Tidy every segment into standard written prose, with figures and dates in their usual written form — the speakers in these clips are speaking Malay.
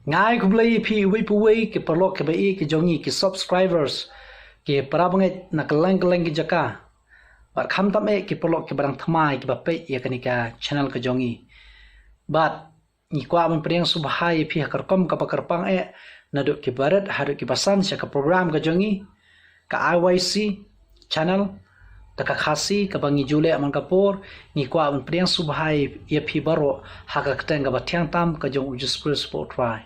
Ngai ku blai pi wi pu wi ke perlo ke bai ke jongi ke subscribers ke para bangai na keleng ke jaka bar kham tam e ke perlo ke barang thamai ke bape ya kanika channel ke jongi bat ni kwa ban priang subhai pi hakar kom ka pakar pang e na do ke barat hadu ke basan sya ka program ke jongi ka IYC channel taka khasi ka bangi jule aman kapor ni kwa ban priang subhai ya pi baro hakak teng ka batyang tam ka jong ujus sport try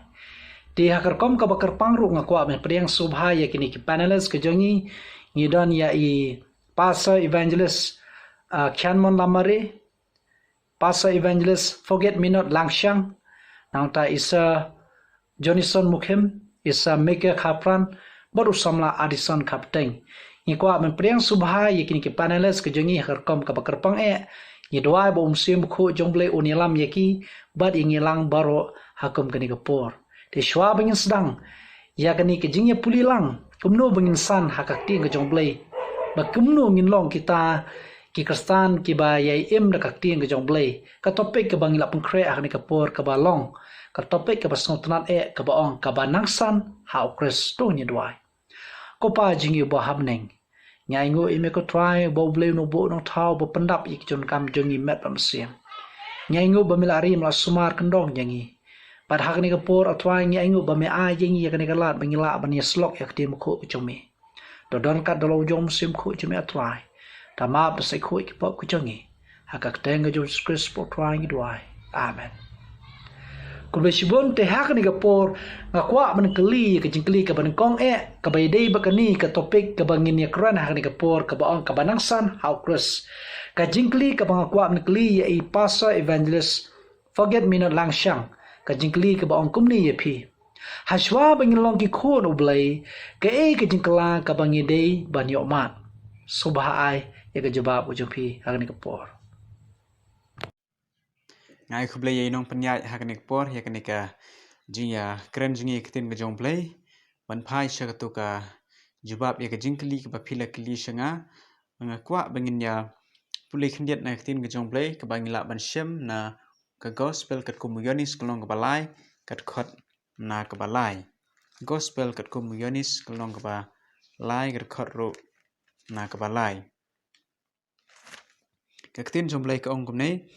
di hakar kom ka bakar pangru nga kwa me priang subha ya kini ki panelist ke jongi ni don ya I pastor evangelist Kyanmon Lamare pastor evangelist forget me not Langshang nang ta isa Jonison Mukhem isa Mega Khapran baru samla Adison Kapteng ni kwa me priang subha ya kini ki panelist ke jongi hakar kom ka bakar pang e ni doai bo umsim khu jongle unilam yaki bad ingilang baro hakum kini kapor Di shwa bengin sedang ya kani ke jingya puli lang kumno bengin san hakak ti ke jongblei ba kumno ngin long kita ki kristan ki ba yai im da kak ti ke jongblei ka topik ke bangila pengkre ak ni kapor ka ba long ka topik ke ba snotnat e ka ba ong ka ba nangsan hau Khrist to ni dwai ko pa jingyu ba hamneng nyai ngo ime ko try bo bleu no bo no thau bo pendap ik jon kam jongi met pam siam nyai ngo ba milari mla sumar kendong jangi But hak ni kapor atwai ngi aingu ba me a yengi ya kani kalat bangila ba ni slok ya kti mukho kuchumi. Do don kat dolo jom sim khu chumi atwai. Ta ma ba sai khu ki pop kuchungi. Hakak tenga jo Khrist po twai ngi dwai. Amen. Kulbe shibon te hak ni kapor nga kwa ban kli ka jingkli ka ban kong e ka bai dei ba kani ka topik ka bangin ya kran hak ni kapor ka ba ong ka banangsan hau Khrist. Ka jingkli ka bang kwa ban kli ya I pastor evangelist forget me not Langshang. Ka jingkli ka baong kumni ye phi hashwa bangin long ki khon ublai ka e ka jingkla ka bangi dei ban yo mat subha ai ye ka jawab u phi agni ka por ngai khublai ye nong panya hakni por ye kani ka jinya kren jingi kitin ga jong play ban phai sha ka to ka jawab ye ka jingkli ka ba phila kli shanga nga kwa bangin ya puli khindiat na kitin ga jong play ka bangila ban shem na ka gospel kat kumuyonis kelong ka balai kat khot na ka balai gospel kat kumuyonis kelong ka balai kat khot ro na ka balai ka kitin jong play ka ong kumne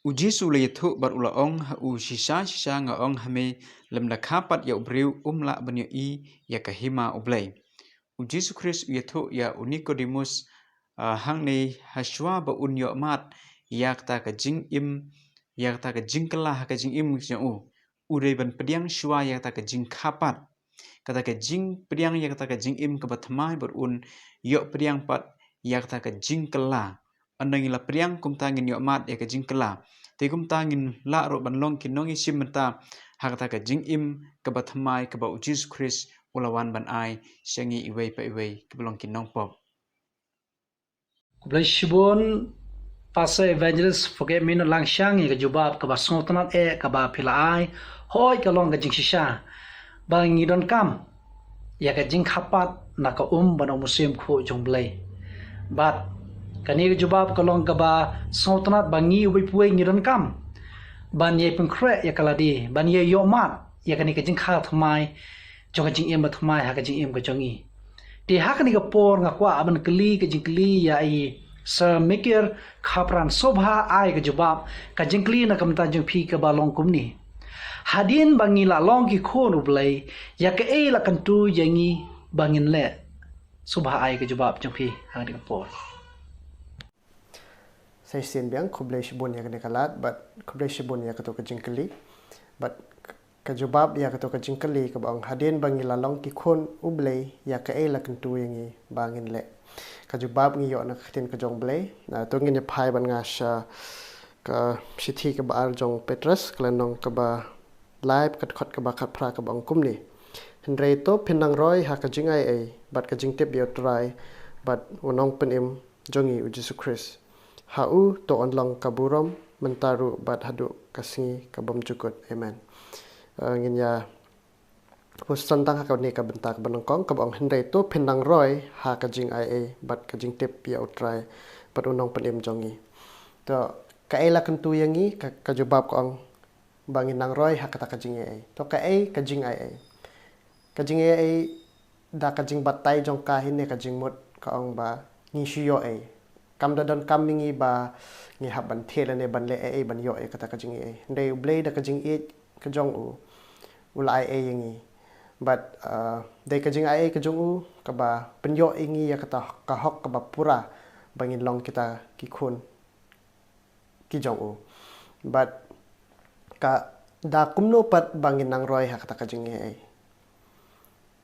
uji sule thu bar ula ong ha u shisha nga ong hame lem la khapat ya ubriu umla banyo I ya ka hima ublai uji su Khrist ya thu ya Nicodemus hang nei hashwa ba unyo mat yak ta ka jing im yak ta ka jing kala ha ka jing im u urei ban pediang shwa yak ta ka jing khapat kata ka jing pediang yak ta ka jing im ka bathmai bar un yo pediang pat yak ta ka jing kala andang ila pediang kum ta ngin yo mat yak ka jing kala te kum ta ngin la ro ban long kin nongi simta ha ta ka jing im ka bathmai ka ba uji Khrist ulawan ban ai shangi iwei pa iwei ka long kin nong pop blai shibon pastor evangelist forget me not Langshang ye ka jawab ka ba snotnat e ka ba phila ai hoi ka long ka jing shisha bangi don kam ya ka jing khapat na ka ban musim khu jongblai but kani ka jawab ka long ka ba snotnat bangi wi puai ngiron kam ban ye pengkre ya kaladi ban ye yo mat ya kani ka jing kha thmai jong ka jing em ba thmai ha ka jing em ka jongi ti ha kani ka por nga kwa ban kli ka jing kli ya I sa mikir khapran sobha ai ka jawab ka jing kli na kam ta jong phi ka ba long kumni hadin bangi la long ki khon ublai ya ka e la kan tu yangi bangin le sobha ai ka jawab jong phi ha ka por Saya sian biang kublai shibun ya kena kalat, but kublai shibun ya ketu kejingkeli, but kejubab ya ketu kejingkeli ke bang hadin bangi lalong ki khon ublai ya ke la kentu yangi bangin le. Kejubab ngi yo na ketin kejong blai, na tu ngin pai ban ngasha ke sithi ke ba jong Petrus kelenong ke ba live kat khot ke ba khat pra ke bang kum ni. Henry to pinang roy ha kejingai ai, but kejingtip dia try, but unong penim jongi uji Khrist. Hau to onlong kaburom mentaru bat hadu kasngi kabam cukut amen ngin ya pusan tang ka ni ka bentak banongkong ka bang hendai to pindang roy ha ka jing ai bat ka jing tip ya utrai pat unong penim jongi to ka ela kentu yangi ka jubab ko ang bangin nang roy hakata kajing ai to ka ai kajing ai da kajing batai jong ka hin ne kajing mut ka ong ba ni shiyo ai kam da don kam mingi ba ngi hab ban thela ne ban le ai ban yo ai kata kajing ai dei blade da kajing ai ka jong u la ai yangi but dei kajing ai ka jong u ka ba penyo ingi ya kata ka hok ka ba pura bangin long kita ki khun ki jong u but ka da kumno pat bangin nang roy hakata kajing ai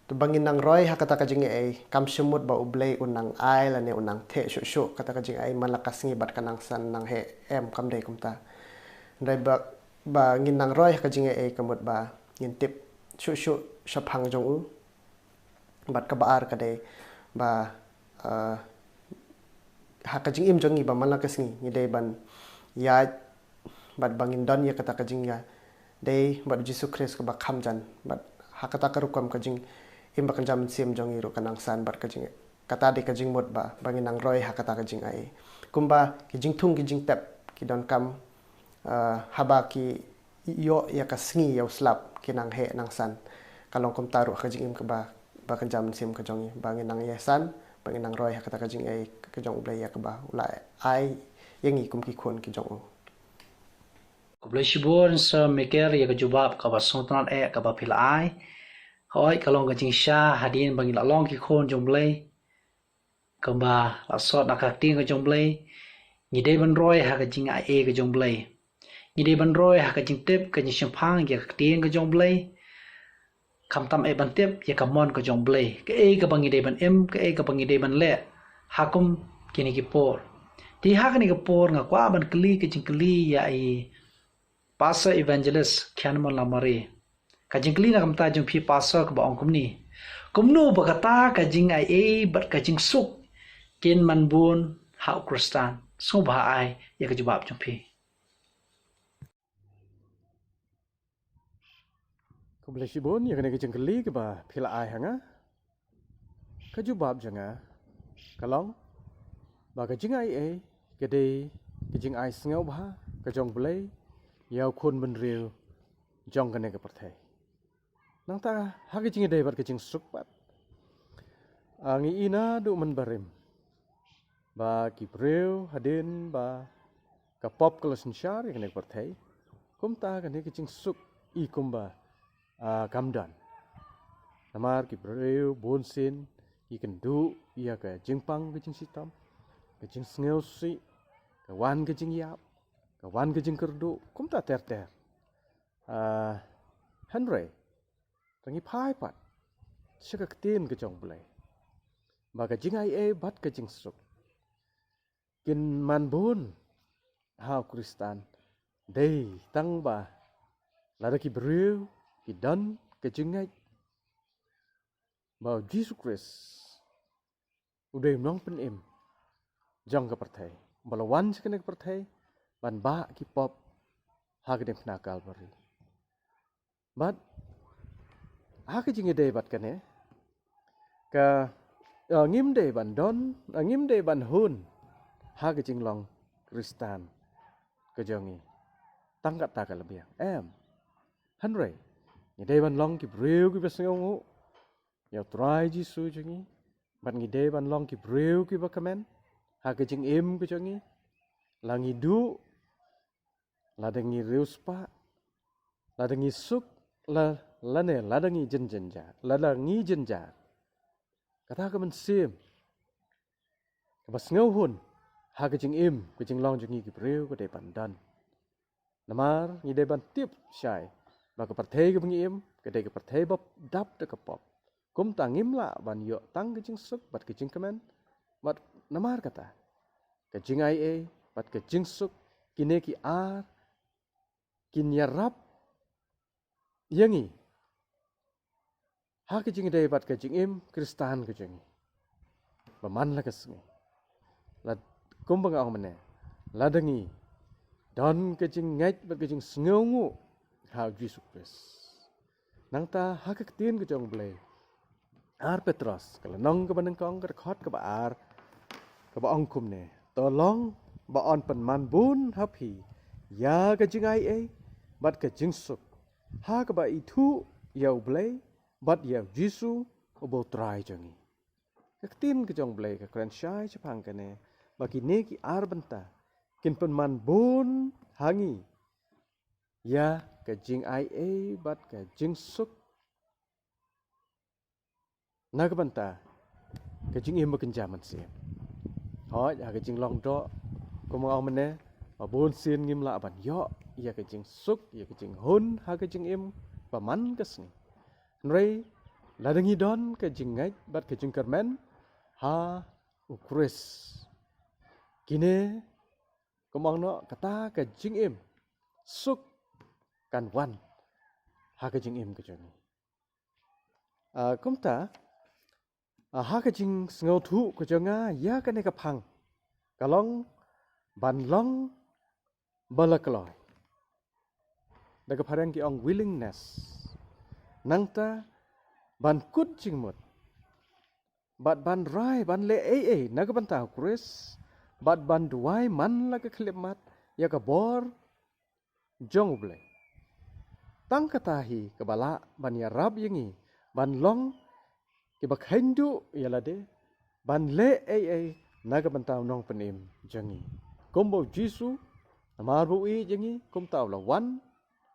tu bangin nang roy hakata kajing ai kam sumut ba ublei unang ai la ne unang the shu shu kata kajing ai malakas ngi bat kanang san nang he em kam dei kumta dai ba ngin nang roy kajing ai kamut ba ngin tip shu shu shaphang jong u bat ka baar ka dei ba hakajing im jong ngi ba malakas ngi dei ban ya bat bangin don ya kata kajing ya dei bat Yesus Khrist ka ba khamjan bat hakata karukam kajing im ba kanjam sim jong iru kanang san bat kajing kata de kajing mot ba bangin nang roy hakata kajing ai kumba kijing thung kijing tap ki don kam haba ki yo ya ka sngi ya slap kinang he nang san kalong kum taru kajing im ka ba kanjam sim ka jong bangin nang ya san bangin nang roy hakata kajing ai ka jong blai ya ka ba ulai ai yangi kum ki khon ki jong Kublai shibon sa meker ya ka jubab ka ba sontan ka ba pilai hoi kalong ka jing sha hadin bangil along ki khon jong blai ka ba la sot na ka ting ka jong blai ni dei ban roi ha ka jing ai ka jong blai ni dei ban roi ha ka jing tip ka jing champang ya ka ting ka jong blai kam tam ban tip ya ka mon ka jong blai ka bangi dei ban em ka bangi dei ban le hakum kini ki por ti ha ka ni ka por nga kwa ban kli ka jing kli ya ai pastor evangelist kyanmal lamari kajing klina kamta jung phi pastor ka ba ong kumni kumnu ba kata kajing ai bat kajing suk kin manbun hau kristan so ba ai ya ka jawab jung phi ko ble shibon ya kene kejeng keli ke ba phila ai hanga ka jubab janga kalong ba kajing ai kede kejing ai sngau ba ka jong ble yau khun ben riu jong kene ke perthai nang ta ha kejing dei bat kejing suk bat angi ina du men barim ba ki breu hadin ba ka pop kalasin shar kene ke perthai kum ta kene kejing suk I kumba kamdan namar ki breu bonsin I kendu ia ka jingpang kejing sitam kejing sneu si ka wan kejing yap ka wan kejing kerdu kum ta ter Henry tangi phai pat sika tin ke jong blai ba ka jing ai bat ka jing suk kin man bun ha kristan dei tang ba la ki breu ki dan ke jing ai ba Jesus Christ udai nong pen em jong ka perthai balawan sikene ka perthai ban ba ki pop ha ke dem na Calvary but ha ke jing dei bat kane ka ngim dei ban don ngim dei ban hun ha ke jing long kristan ke jongi tangkat ta ka lebiang em Henry ni dei ban long ki breu ki besngu ya try Jisu jongi ban ngi dei ban long ki breu ki ba kamen ha ke jing em ke jongi langi du la dengi reuspa la dengi suk la ne la dengi jenja la dengi jenja kata ka men sim bas ngau hun ha ke jing em ke jing long jongi ki breu ke dei ban dan namar ngi dei ban tip shai ba ka perthei ke bengi em ke dei ke perthei bab dap de ka pop kum tangim la ban yo tang ke jing suk bat ke jing kamen bat namar kata ke jing ai bat ke jing suk kine ki ar kin yarap yangi ha ke jing dei bat ke jing em kristan ke jing ba man la ke sngi la kum bang ong mene la dengi don ke jing ngai bat ke jing sngongu ha Jesus Christ nang ta ha ke tin ke jong blai ar Petros kala nong ke baneng kong ke khot ke ba ar ke ba ong kum ne to long ba on pen man bun happy ya ke jing ai bat ka jingsuk ha ka ba itu yau blai bat yau jisu obo trai jangi tin ke jong blai ka kran shai chapang kane baki ne ki ar banta kin pen man bon hangi ya ka jing ai e bat ka jingsuk na ka banta ka jing im kan jaman se hoi ya ka jing long do ko mo au mane ba bon sin ngim la ban yo ya ka jing suk ya ka jing hun ha ka jing im ba man ka sni rei la dangi don ka jing ngai bat ka jing karmen ha u Khrist kine ko mong no kata ka jing im suk kan wan ha ka jing im ka jong kum ta ha ka jing ngau thu ko jonga ya ka ne ka phang kalong ban long balakloi daga parang ki ong willingness nangta ban kut jingmut bat ban rai ban le naga ban ta Khrist bat ban duai man la ka khlemat ya ka bor jong ble tang kata hi ka bala ban ya rab yingi ban long ki ba khendu ya la de ban le naga ban ta nong penim jangi kombo jisu amar bu i jangi kom taw la wan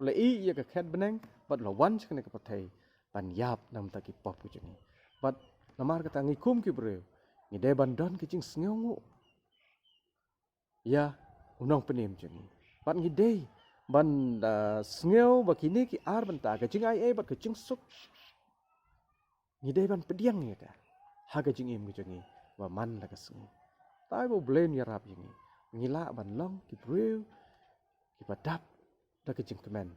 la i ya ka khet beneng bat la wan chkne ka pathai ban yap nam ta ki pop ku jangi bat namar ka tangi kum ki bre ni de ban don ki jing sngongu ya unong penim jangi bat ngi de ban sngew ba ki ne ki ar ban ta ka jing ai bat ka jing suk ni de ban pediang ya ka ha ka jing im ku jangi wa man la ka sngi tai bo blame ya rap jangi ngila ban long ki brew ki padap da ke jing kemen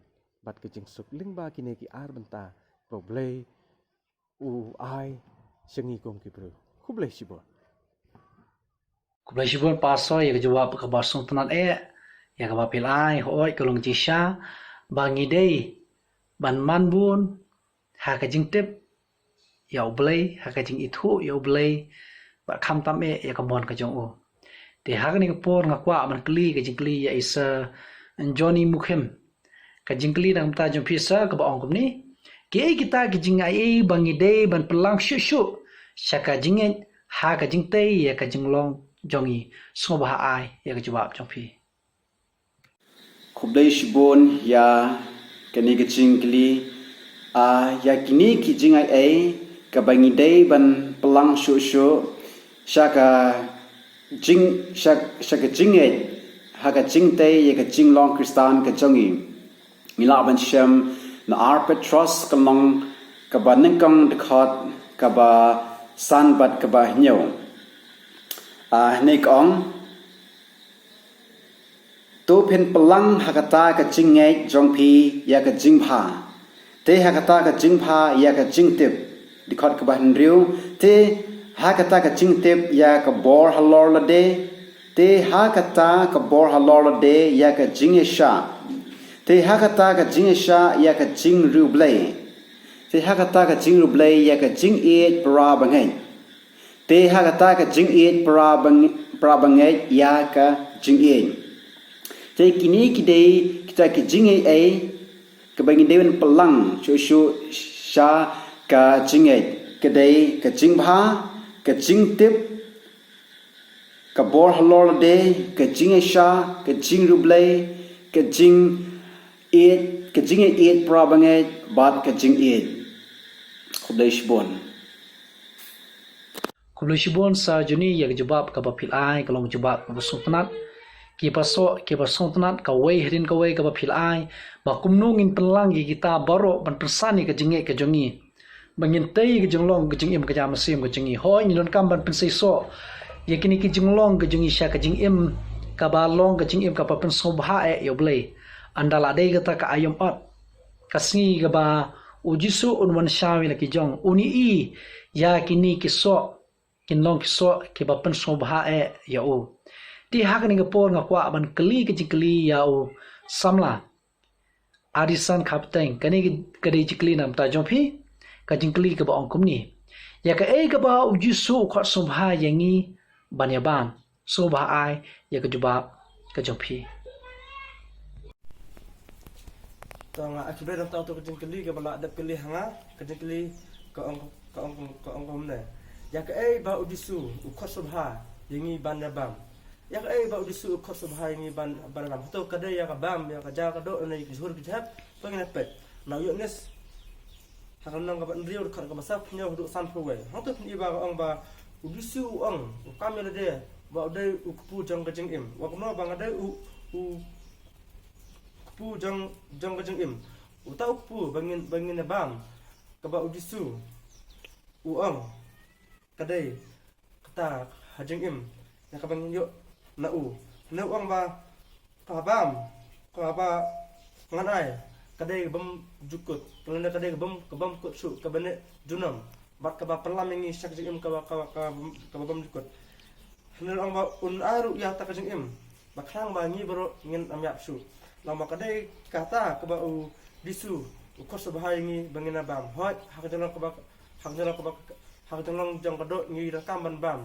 bat ke jing suk ling ba ki ne ki ar banta bo blay u ai sengi kom ki brew ku blay sibo ku blai shibon paso ya ka jawab ka barsong tanat ya ka bapil ai hoi ka long jisha bangi dei ban man bun ha ka jing tip ya blay ha ka jing ithu ya blay ba kham tam ya ka mon ka jong o te ha ni por nga kwa man kli ka jingkli ya isa Johnny Mukhem ka jingkli nang ta jom phisa ka ba ong ni ke kita ki jing ai bangi de ban pelang shu shu shaka jinge ha ka jingte ya ka jinglong jongi so ba ai ya ka jawab jom phi Kublai shibon ya kani ka jingkli ya kini ki jing ai ka bangi de ban pelang shu shu shaka jing shaka jinge haga jingte ye ka jinglong kristan ka jongi mila ban shem na ar petros ka long ka ba ningkang de khot ka ba san bat ka ba nyo nei kong to pen pelang hakata ka jinge jongpi ya ka jingpha te hakata ka jingpha ya ka jingtip de khot ka ba nriu te hakata ka jingtip ya ka bor halor la de te hakata ka bor halor la de ya ka jingesha te hakata ka jingesha ya ka jing rublay te hakata ka jing rublay ya ka jing et para bangai te hakata ka jing et para bangai ya ka jing et te kini kidei kita ki jing ai ka bangi dewan pelang shu sha ka jing et kedai ka jing bha ka jing tip ka bor halor de ka jing sha ka jing rublay ka jing et pra bangai bat ka jing et khudai shibon Kublai shibon sa juni ya ka jawab ka ba phil ai ka long jawab ka sungtanat ki pasong tanat ka wei hrin ka wei ka ba phil ai ba kumnung in pelang ki kita baro ban persani ka jinge ka jongi bangin tei ka jonglong ka jingim ka jam sim ka jingi hoi ni don kam ban pensai so ya kini ki jinglong ka jingi sha ka jingim ka ba long ka jingim ka pa pen so bha yo blai andala dei ka ta ka ayom at ka singi ka ba ujisu unwan shawi la ki jong uni i ya kini ki so kinlong ki so ki ba pen so bha ya o ti hak ni ka por nga kwa ban kli ka jikli ya o samla adisan kapteng kani ka dei jikli nam ta jong phi ka jingkli ka ba ong kum ni ya ka ka ba ujisu khot so bha yangi ban ya ban so bha ai ya ka jubab ka jong phi nga akibe dam tau to kejing keli ke bala adap keli hanga kejing keli ke ong ne ya ke ba udisu ukot subha yangi ban bam ya ke ba udisu ukot subha yangi ban bam to kade ya ka bam ya ka ja ka do ne ki sur ki jap pengin pet na yo nes hakan nang ka ban riu ka masak nyo du san pro we hang to ni ba ong ba udisu ong kamera de ba de ukpu jang kejing im wa no ba ngade u pu jang kejing im utau pu bangin bam ka ba udisu uang kadai kata hajing im ya ka bangin yo na uang ba ka bam ka ba nganai kadai bam jukut kelana kadai bam kut su ka bane junam bat ka ba pelam ngi sak jing im ka bam jukut hanel ang ba un aru ya ta kejing im ba khang ba ngi bro ngin am yap su lama kadai kata ka ba u disu ukos bahai ngi bangin bam hot hak jalan ka ba hak jalan jang kadok ngi rakam ban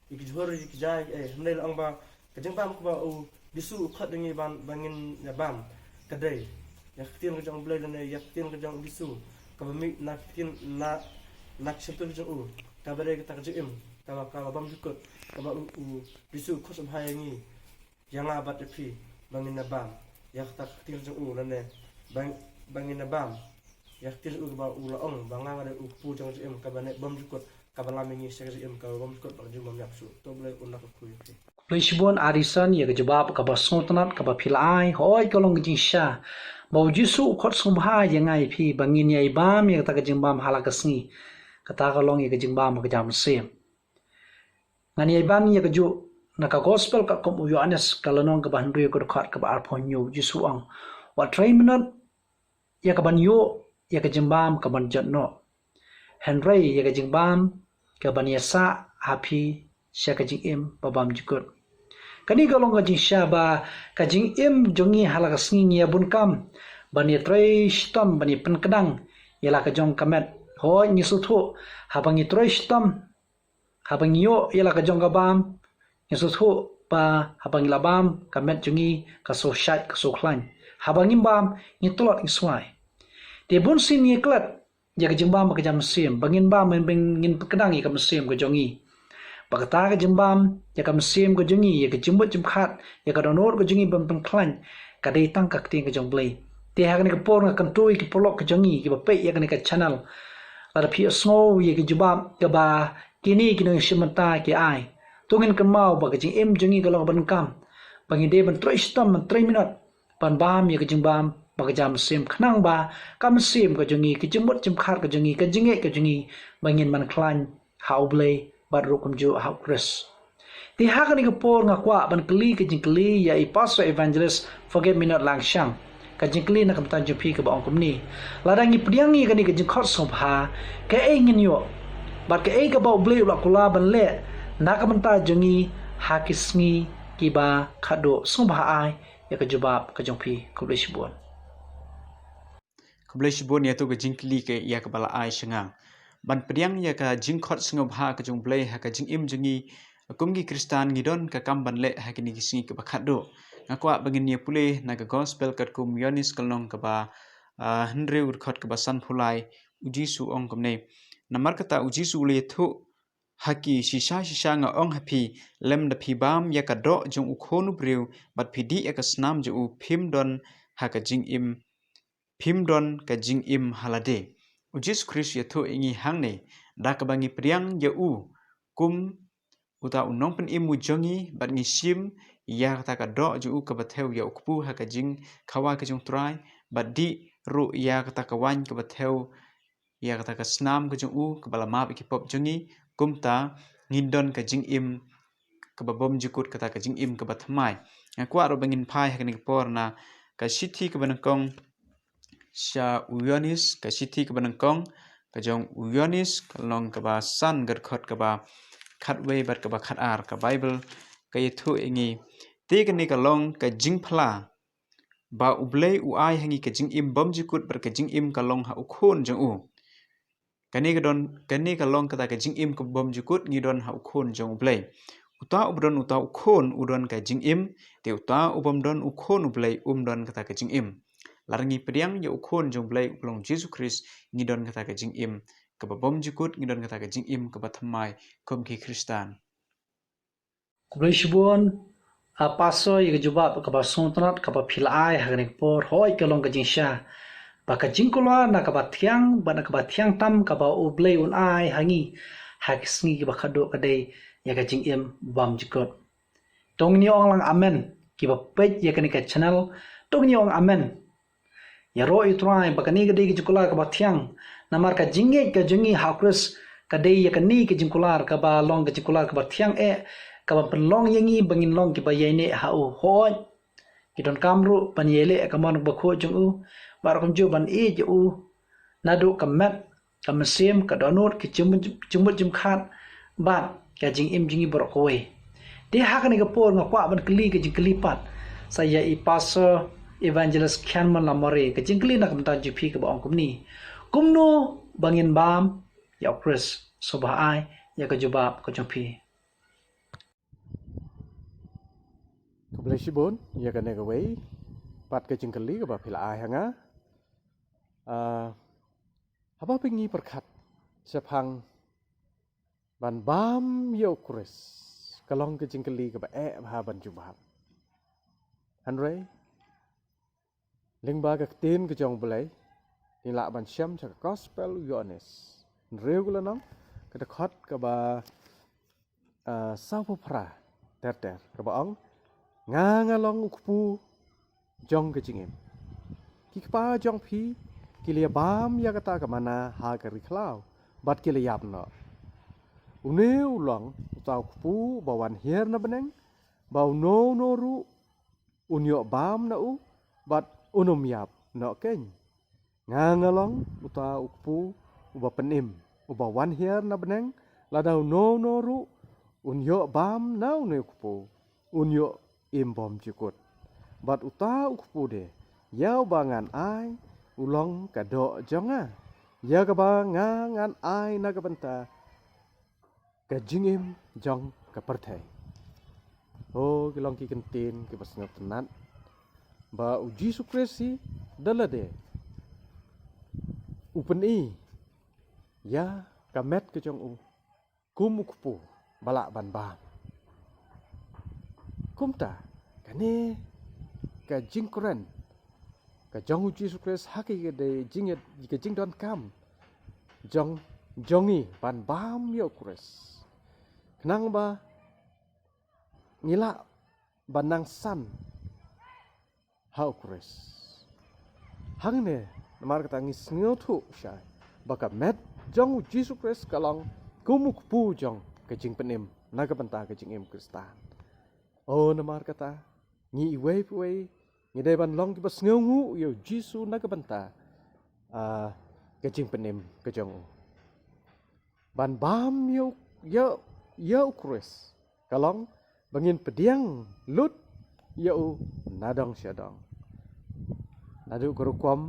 iki jhor iki jai hnel ang ba kejeng bam ka ba u disu ukot ngi bangin bam kadai ya ktin ka jang blai ne ya ktin ka jang disu ka ba mi na ktin na sentul jang u ka ba re ka jim ka bam jukut ka ba u disu ukos bahai ngi yang abat pi bangin bam ya tak ktin jang u ne bangin bam ya ktin u ba u laong bangang ada u pu jang jim ka ba ne bam jukut ka ba lamingi sek jim ka bam jukut ba jim bam yapsu to blai unak ku yu Lisbon arisan ya jawab ka ba sontanat ka ba philai hoi ka long jing sha mau jisu khot sumha ya ngai phi bangin yai bam ya ta ka jing bam hala ka sngi ka ta ka long ya jing bam ka jam sem ngani yai bam ya ka ju na ka gospel ka kom yo anes ka lanong ka ban ru ka khat ka ba arphon yo jisu ang wa trai minut ya ka ban yo ya ka jing bam ka ban jat no henry ya ka jing bam ka ban ya sa happy sha ka jing im babam jukut kani galong ka jing sha ba ka jing im jongi hala ka sngi ya bun kam bani trai stom bani pen kedang yala ka jong kamet ho ni su thu habangi trai stom habangi yo yala ka jong ka bam ni su thu pa habangi labam kamet jongi ka so shat ka so khlan habangi bam ni tolot ni swai de bun sin ni klat ya ka jing bam ka jam sim bangin bam bangin kedang ya ka sim ka jongi Pakata ka jembam, ya ka mesim ka jungi, ya ka jembut jemkhat, ya ka donor ka jungi bam pengklan, ka datang ka keting ka jongblay. Te ha ka ni ka por ka kantui ki polok ka jungi, ki bapay ya ka ni ka channel. Lada pi snow ya ka jembam, ka ba kini ki nang simanta ki ai. Tungin ka mau ba ka jing im jungi ka long ban kam. Bangi de ban 3 stam 3 minut. Ban bam ya ka jembam, ba ka jam sim khnang ba, ka mesim ka jungi, ki jembut jemkhat ka jungi, ka jinge ka jungi, bangin man klan, hau blay. Bad rukum ju hau Khrist. Di hakan ni kapor nga kwa ban kli ka jingkli ya pastor evangelist forget me not lang syang. Ka jingkli na kamtan ju pi ka ba ongkum ni. Ladangi pediangi ka ni ka jingkhot sobha ka ngin yo. Bat ka ka ba ble ula kula ban le na ka manta jungi hakisngi ki ba khado sobha ai ya ka jubab ka jongpi kublish bon. Kublish bon ya tu ka jingkli ke ya ka bala ai shangang. Ban pediang ya ka jingkhot singop ha ka jong blai ha ka jing im jungi kumgi kristan ngidon ka kam ban le ha kini kisingi ka bakhat do ngakwa bangin ye pule na ka gospel kat kum yonis kalnong ka ba henry urkhot ka ba san phulai uji su ong kumne namar kata uji su le thu haki shisha nga ong happy lem da phi bam ya ka do jong ukhonu breu bat phidi ya ka snam ju phim don ha ka jing im phim don ka jing im halade Ujis Khrist ya thu ingi hangne da ka bangi priang ya kum uta unong pen imu jongi bat ngi sim ya ta ka do ju ka batheu ya ukpu ha ka jing khawa ka jong trai bat di ru ya ta ka wan ka batheu ya ta ka snam ka jong ka bala map ki pop jongi kum ta ngindon ka jing im ka babom jukut ka ta ka jing im ka bathmai kwa ro bangin phai ha ka ni por na ka sithi ka banakong sha uyonis ka sithi ka banangkong ka jong uyonis kalong ka ba san garkhot ka ba khatwei bat ka ba khatar ka bible ka yethu ingi te ka ni kalong ka jingphla ba ublei uai hangi ka jing im bom jikut bar ka jing im kalong ha ukhon jong u kani ka long ka ta ka jing im ka bom jikut ngi don ha ukhon jong ublei uta ubdon uta ukhon udon ka jing im te uta ubom don ukhon ublei don ka ta ka jing im larangi pediang ya ukon jong blai uklong Jesu Khrist ngidon kata ka jing im ka bom jukut ngidon kata ka jing im ka bathamai kom ki Kristan Kublai shibon paso ye jubab ka ba sontrat ka ba philai hagani por hoi ka long ka jing sha ba ka jing kola na ka ba thiang ba na ka ba thiang tam ka ba ublai un ai hangi haksngi ki ba khado ka dei ya ka jing im bam jikot tong ni ong lang amen ki ba pet ya ka ni ka channel tong ni ong amen ya ro itrai ba ka ni ka dei ki jikola ka ba thiang namar ka jinge ka jingi ha Khrist ka dei ya ka ni ki jingkolar ka ba long ka jikolar ka ba thiang ka ba penlong yangi bangin long ki ba yene ha u hoj ki don kamru pan yele ka man ba kho jung u bar kom ju ban e ju u nadu ka met ka mesim ka donut ki chumut jum khat ba ka jing im jingi bor koe de ha ka ni ka por nga kwa ban kli ka jing kli pat saya i pastor evangelist khanman lamore ka jing kli na kam ta ju phi ka ba ong kum ni kumno bangin bam ya Khrist soba ai ya ka jubab ka jong phi Kublai shibon ya ka nega wei pat ka jingkali ka ba phila ai hanga haba pingi perkhat sepang ban bam yo Khrist kalong ka jingkali ka ba ha ban jubab hanre lingba ka tin ka jong blai ni la ban sham cha gospel yones regular nang ka ta khot ka ba sapupra ter ka ba ong nga long ukpu jong ke jingem ki pa jong phi ki le bam ya kata ka mana ha ka riklau bat ki le yap no uneu long ta ukpu bawan hier na beneng bau no ru unyo bam na u bat unum yap no ken nga long uta ukpu uba penim uba wan hier na beneng la dau no ru unyo bam na ne ukpu unyo imbom jukut bat uta ukpu de yau bangan ai ulong kado jonga ya ka ba ngan ai na ka banta ka jingim jong ka perthai ho kilong ki kentin ki basngat tenat ba uji sukresi dalade upeni ya kamet ke jong u kumukpu balak ban ba kumta kane ka jingkren ka jong uji sukres haki ke de jinget ke jingdon kam jongi ban bam yo kres kenang ba ngila ban nangsan hau kres hang ne namar kata ngis ngotu sha baka met jong uji sukres kalong kumuk pu jong ke jing penim naga banta ke jing em kristan oh namar kata ngi wei ngi dai ban long ki bas ngu yo jisu na ka banta ke jing penim ke jong ban bam yo Khrist kalong bangin pediang lut yo nadong syadong nadu guru kwam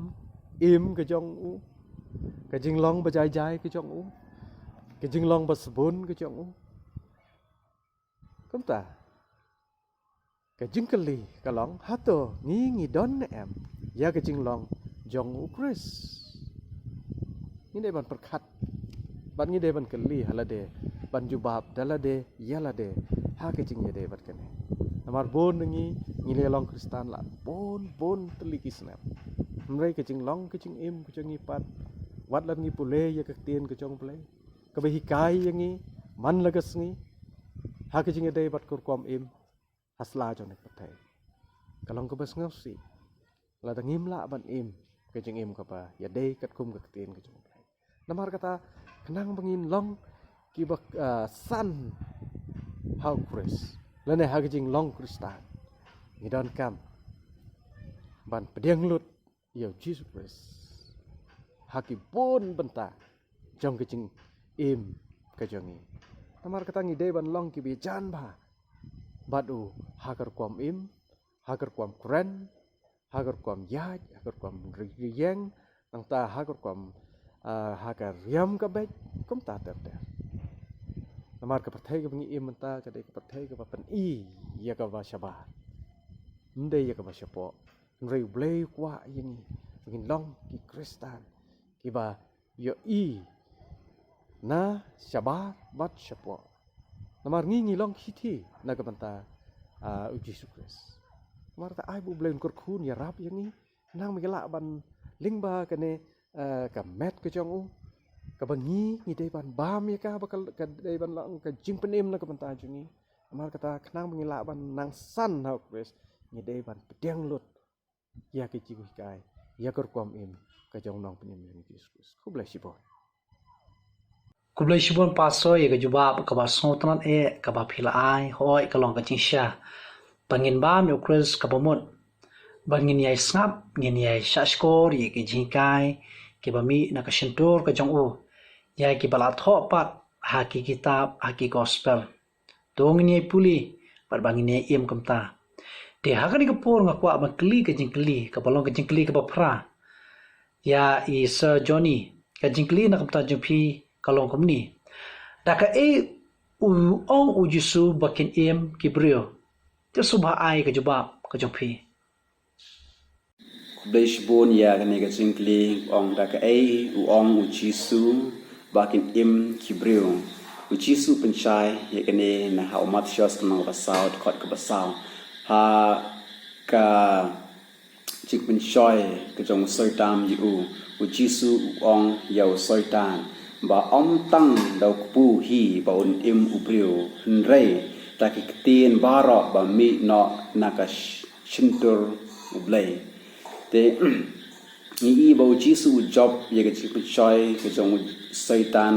im ke jong u ke jing long bajai ke jong u ke jing long basbun ke jong u kumta ka jingkali kalong hato ngi don em ya ka jinglong jong u Khrist ni de ban perkhat ban ngi de ban kali halade ban jubab dalade yalade ha ka jing de bat kane amar bon ngi le long Kristan la bon teliki snap mrei ka jinglong ka jing im ka jing pat wat lan ngi pule ya ka tien ka jong pule ka be hikai ngi man lagas ngi ha ka jing de bat kur kom im hasla jone patai kalong ko bas ngausi la dangim la ban im ke jing im ka ba ya dei kat kum ka tin ke jong pai namar kata kenang bangin long ki bak san how Khrist la ne ha ke jing long Kristan ngidon kam ban pediang lut yo Jesus Khrist haki pun benta jong ke jing im ke jongi namar kata ngidei ban long ki bi jan ba badu hagar kwam im hagar kwam kren hagar kwam yaj hagar kwam riyeng nang ta hagar kwam hagar riam ka bek kum ta ter namar ka pathai ka bangi im ta ka de ka pathai ka pan i ya ka ba shaba nde ya ka ba shapo reu blei kwa yang ngin long ki Kristan ki ba yo i na shabat bat shapo namar ngi long hiti na ka banta Yesus Khrist mar ta ai bu blei kor khun ya rap yang ni nang migala ban lingba kane ka met ka jong u ka bangi ngi dei ban bam ya ka bakal ka dei ban lang ka jing penem na ka banta jungi mar kata kenang mengila ban nangsan hau Khrist ngi dei ban pedang lut ya ke jigu kai ya kor kwam im ka jong nong penem yang Yesus ku bless you boy Kublai shibon paso ye ga jubab ka ba sotnan e ka ba phila ai hoi ka long ka chingsha bangin bam yo Khrist ka bomot bangin yai snap ngin yai shashkor ye ke jingkai ke ba mi na ka shintor ka jong u ya ki bala tho pat ha ki kitab ha ki gospel dong ni puli par bangin ye im kamta de ha ka ni ka por nga kwa ba kli ka jingkli ka balong ka jingkli ka ba phra ya i sir Johnny ka jingkli na kamta jungpi kalong komni daka e u ong u jisu bakin em kibrio te subha ai ka jubab ka jongpi Kublai bon ya kane ka jingkli ong daka e u ong u jisu bakin im kibril u jisu penchai ya kane na ha umat shos kemang basau kot ke basau ha ka jik penchai ke jong soitam yu u jisu u ong ya u soitan ba om tang dau pu hi ba un im ubriu nrei ta ki tien baro ba mi no naka shintur ublei te ni i ba jisu job ye ke chi choi ke jong satan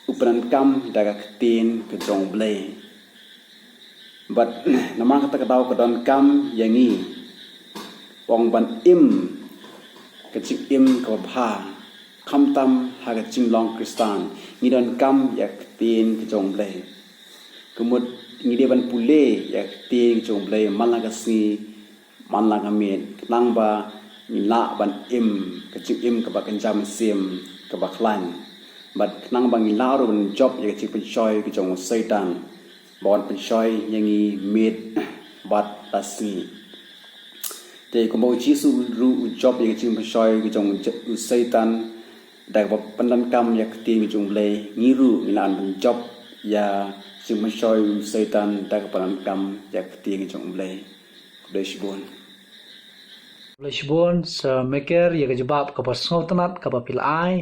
upran kam daga tien ke jong blei but namang kata ka don kam yangi wong ban im ke chi im ko pha kham tam ha ga ching long Kristan ni don kam yak tin ke jong blai kumut ni de ban pule yak tin ke jong blai malaga si malaga met nang ba ni la ban im ke ching im ka ba kan jam sim ka ba klan bat nang ba ni la ro ban job yak ching pen choi ke jong satan bon pen choi yangi met bat asni te ko mo jisu ru job yak ching pen choi ke jong satan đại bậc pandan kam yak tin jung le ngiru nilan job ya sing soi satan đại pandan kam yak tin jung le bleshbon Lishbon sa meker ye ga jubab ka ba sotnat ka ba phila ai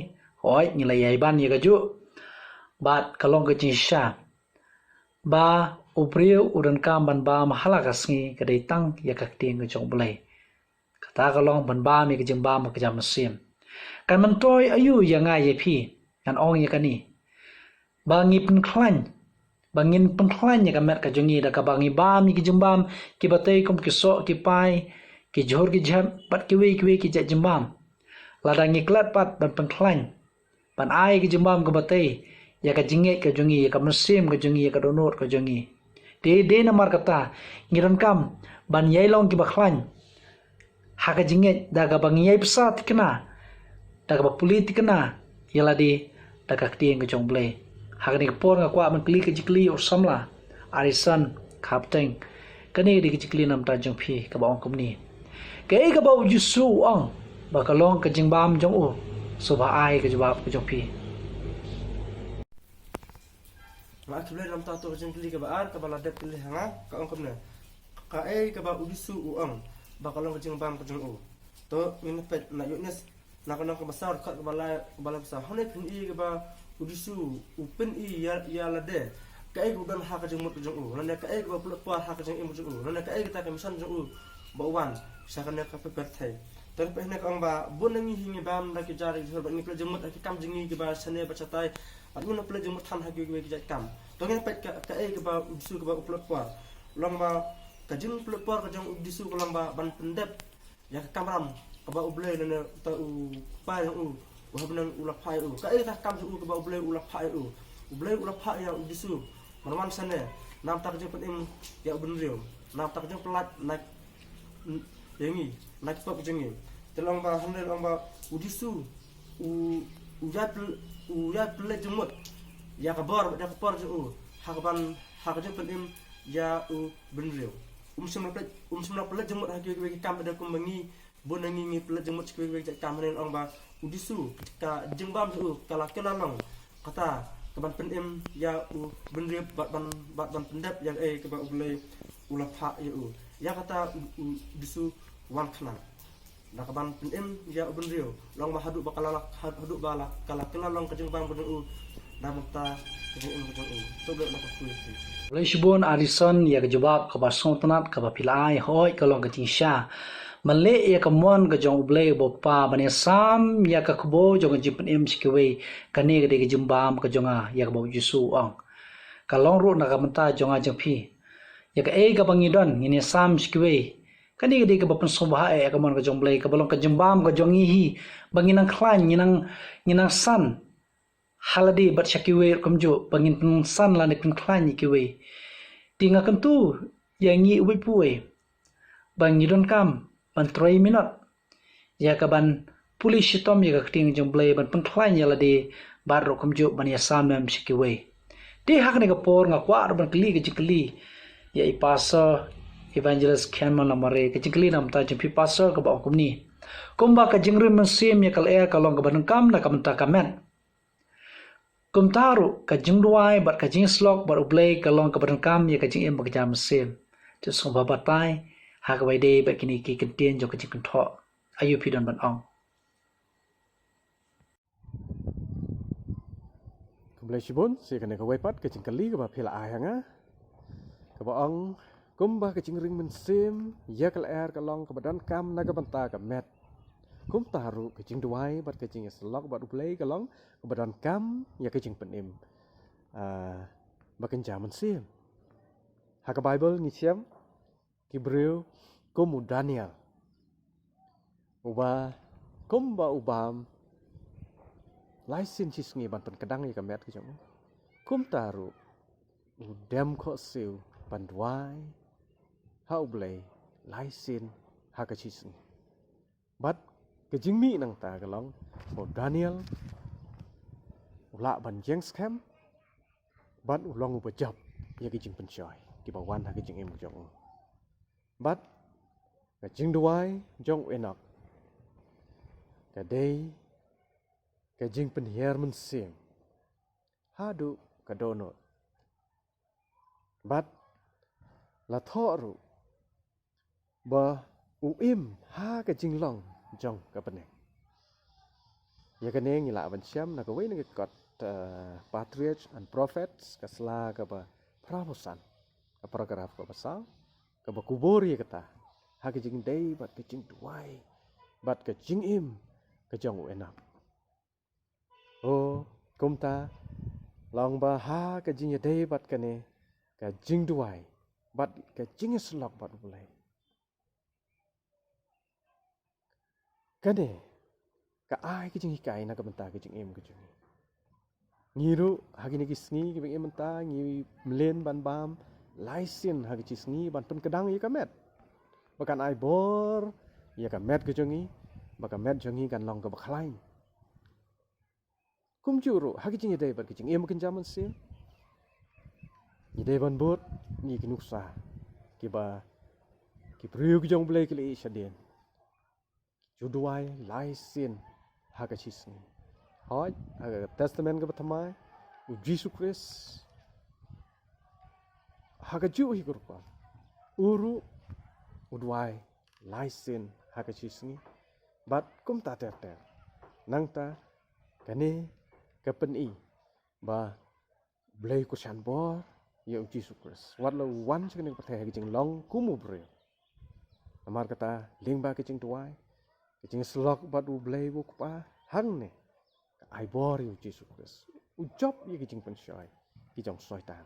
hoi ni la yai ban ye ga ju bat kalong ka chingsha ba ubriu udan kam ban ba mahala ka sngi ka dei tang ya ka ting ka jong blai kata kalong ban ba mi ka jing ba ma ka jam sim kan man toy ayu ya nga ye phi kan ong ye kani bangi pen khlan bangin pen khlan ye ka met ka jongi da ka bangi ba mi ki jimbam ki batei kom ki so ki pai ki jhor ki jam pat ki we ki ja jimbam lada ngi klat pat ban pen khlan ban ai ki jimbam ka batei ya ka jinge ka jongi ya ka musim ka jongi ya ka donor ka jongi de na mar kata ngiran kam ban yai long ki ba khlan ha ka jinge da ka bangi yai psa tikna daga politik na yala di daga ktieng ke jong blai hagni por nga kwa man kli ke jikli or samla arisan kapteng kani di ke jikli nam ta jong phi ka ba ong kumni ke ka ba u jisu ong ba ka long ke jing bam jong u so ba ai ke jawab ke jong phi ma kble lam ta to jing kli ka ba an ka ba la dep kli hanga ka ong kumne ka e ka ba u jisu u ong ba ka long ke jing bam ka jong u to min pet na yunus nak ka besar kat ke bala besar hone pin i ke ba udisu upen i ya la de ka ai gudan ha ka jeng mut jeng u lan ka ai ba pulak pa ha ka jeng im jeng u lan ka ai ta ka misan jeng u ba wan sa kan ka pe thai tan pe ne ka ba bun ngi hingi bam da ki jari jor ba ngi pe jeng mut ki kam jeng ki ba sane ba chatai at mun pe jeng mut than ha ki ki ja kam to ngi pe ka ai ke ba udisu ke ba pulak pa long ba ka jeng pulak pa ka jeng udisu ko long ba ban pendep ya ka kamram kaba ublay na ta u pai u habnang ulap pai u ka ta kam u kaba ublay ulap pai u pai ya disu manman sane nam tak je penim ya ubun riu nam tak je pelat nak yengi nak pop jengi telong ba hande long ba udisu u ya pelat jemut ya kabar je u hakaban hakaje penim ya u benriu semula pelat jemut hagi ke kam ada kumangi bonangi pelat jemut ke kam nen ong ba udisu ka jengbam su kala kelalong kata keban penem ya benri bat pendap yang ke ba ulai ulapa ya kata udisu wan khna nak ban penem ya benri long ba hadu bakala hadu bala kala kelalong ke jengbam benu namta ke to be nak kuit Leishbon Arison ya kejawab kabar sontanat kabar pilai hoi kalong ketingsha Malay ya kamon ke jong ublay bopa bani sam ya ka kubo jong jipen im sikwe kane ke de jimbam ke jonga ya ka bau jisu ang kalong ru na kamenta jonga jangpi ya ka e ka bangidon ngine sam sikwe kane ke de ka bapen sobha ya kamon ke jong blay ka balong ke jimbam ke jong hi banginang klan nginang san haladi bat sikwe kumjo bangin san la ne klan ikwe tinga kentu yang ngi ubi puwe bangidon kam ban 3 minit ya ka ban pulis tom ya ka ting jong blay ban pengklain ya lade bar ro kumjo ban ya samem sikiwe de hak ne ka por nga kwa ban kli ke jikli ya i pastor evangelist khanman namare ke jikli nam ta jpi pastor ka ba kumni kumba ka jingrim sim ya kal e ka long ka ban kam na kam ta kamen kumtaru ka jingduai bat ka jing slok bat ublay ka long ka ban kam ya ka jing em ba ka jam sim tu song ba batai hak bai de ba kini ki kentien jo ka jing tho ayu pidon ban ong kumlai shibun si kene ka wepat ke jingkali ka ba phila ai hanga ka ba ong kumba ke jingring men sim ya kal er ka long ka badan kam na ka banta ka met kum taru ke jing duai bat ke jing slok bat uplay ka long ka badan kam ya ke jing penim ba kan jaman sim ha ka bible ni siam kibreu kumu daniel uba kumba ubam laisin cisngi ban pen kedang ya ka met ke jong kum taru udem kho siu banduai ha ublay laisin ha ka cisngi bat ke jingmi nang ta kalong bo Daniel ula ban jeng scam bat ulong uba job ya ke jing penchoy ki ba wan ha ke jing em jong bat ke jing duai jong enok ke day ke jing penhiar men sim hadu ka donot bat la thoru ba uim ha ke jing long jong ka peneng ya ka neng ila ban siam na ka we ne ka patriarchs and prophets ka sla ka ba pramusan ka paragraph ka basal ka ba kubur ya kata ha ke jing dei bat ke jing duai bat ke jing im ka jong enap o kumta long ba ha ke jing dei bat ka ne ka jing duai bat ke jing slok bat bulai kane ka ai ke jing kai na ka benta ke jing em ke jing ngiru hagi ni kisngi ke em menta ngi mlen ban bam laisin hagi cisngi ban pen kedang ye ka met bakan ai bor ye ka met ke jongi baka met jongi kan long ka bakhlain kum juru hagi jing dei bat ke jing em ken jaman sim ni dei ban bot ni ki nuksa ki ba ki priu ki jong blai ke le shadien juduai laisin haga chisni hoi haga testament ka bathamai u Jesus Khrist haga ju hi kurpa uru udwai laisin haga chisni bat kum ta ter nangta kane kapeni ba blai ku shan bor ya u Jesus Khrist wat lo wan ching ning pathe haga jing long kumu bre amar kata lingba ke jing tuai Kecing selok bat u blay bu kupa hang ne ai bor yu Jesus Khrist u job ye kecing pensoi ki jong soi tan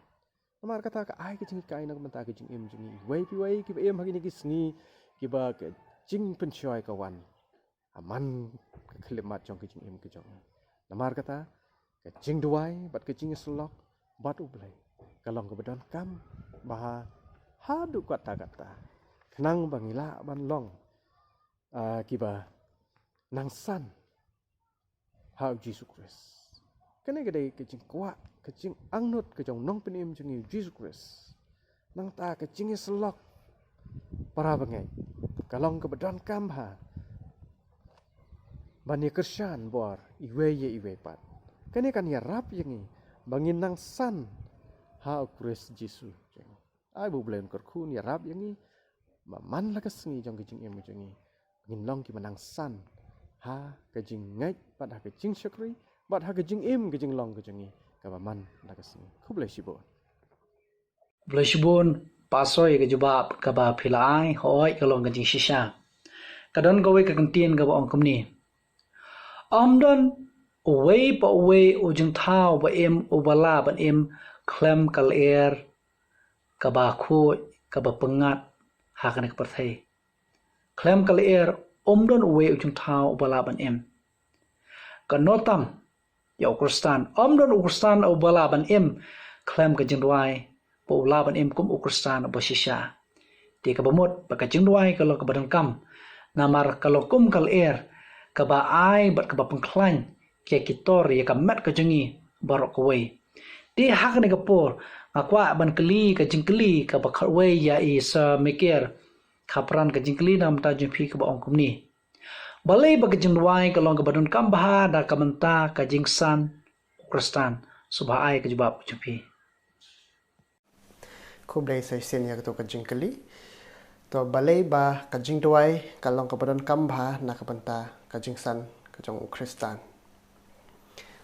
amar kata ka ai kecing kai nak menta kecing em jing wei ki em hagi ni ki sngi ki ba ke jing pensoi ka wan aman ke klimat jong kecing em ki jong amar kata kecing duai bat kecing selok bat u blay kalong ke bedan kam bah hadu kata kenang bangila ban long kiba Nangsan how Jesus Khrist kene gede kecing kwa kecing angnut ke jong nong penim jing Jesus Khrist nang ta kecing selok para bangai kalong ke badan kambha bani kersan bor iwe pat kani kan ya rap yangi bangin nangsan ha Khrist Jesu ai bu blem kerkhun ya rap yangi man la kasengi jong kijing em jangi ngin long ki manangsan ha kajing ngai pat ha kajing syukri pat ha kajing em kajing long kajangi ka man la kasengi khuble shibo Blashbun pasoi ke jubab ka ba philai hoi ka long ka jing shisha kadon go we ka kantin ka ba ong kumni amdon away pa away o jing thao ba em o bala ban em klem kal air ka ba khu ka ba pengat ha ka ne ka parthai klem kal air amdon away o jing thao o bala ban em ka notam ya ukristan amdon ukristan o bala ban em klem ka jing duai po laban em kum ukristan ba shisha ti ka bamot ba ka jingduai ka lo ka badan kam namar ka lo kum kal air ka ba ai bat ka ba pengklan ke kitor ya ka mat ka jingi barok ko wei ti hak ne ka por akwa ban kli ka jingkli ka ba kharwei ya isa meker khapran ka jingkli nam ta jumpi ka ba ong kum ni balai ba ka jingduai ka lo ka badan kam ba da ka menta ka jingsan ukristan subha ai ka jubab jumpi Khublai sai sen yak to ka jingkali to balai ba ka jingduai kalong ka badan kambha na ka banta ka jingsan ka jong Kristan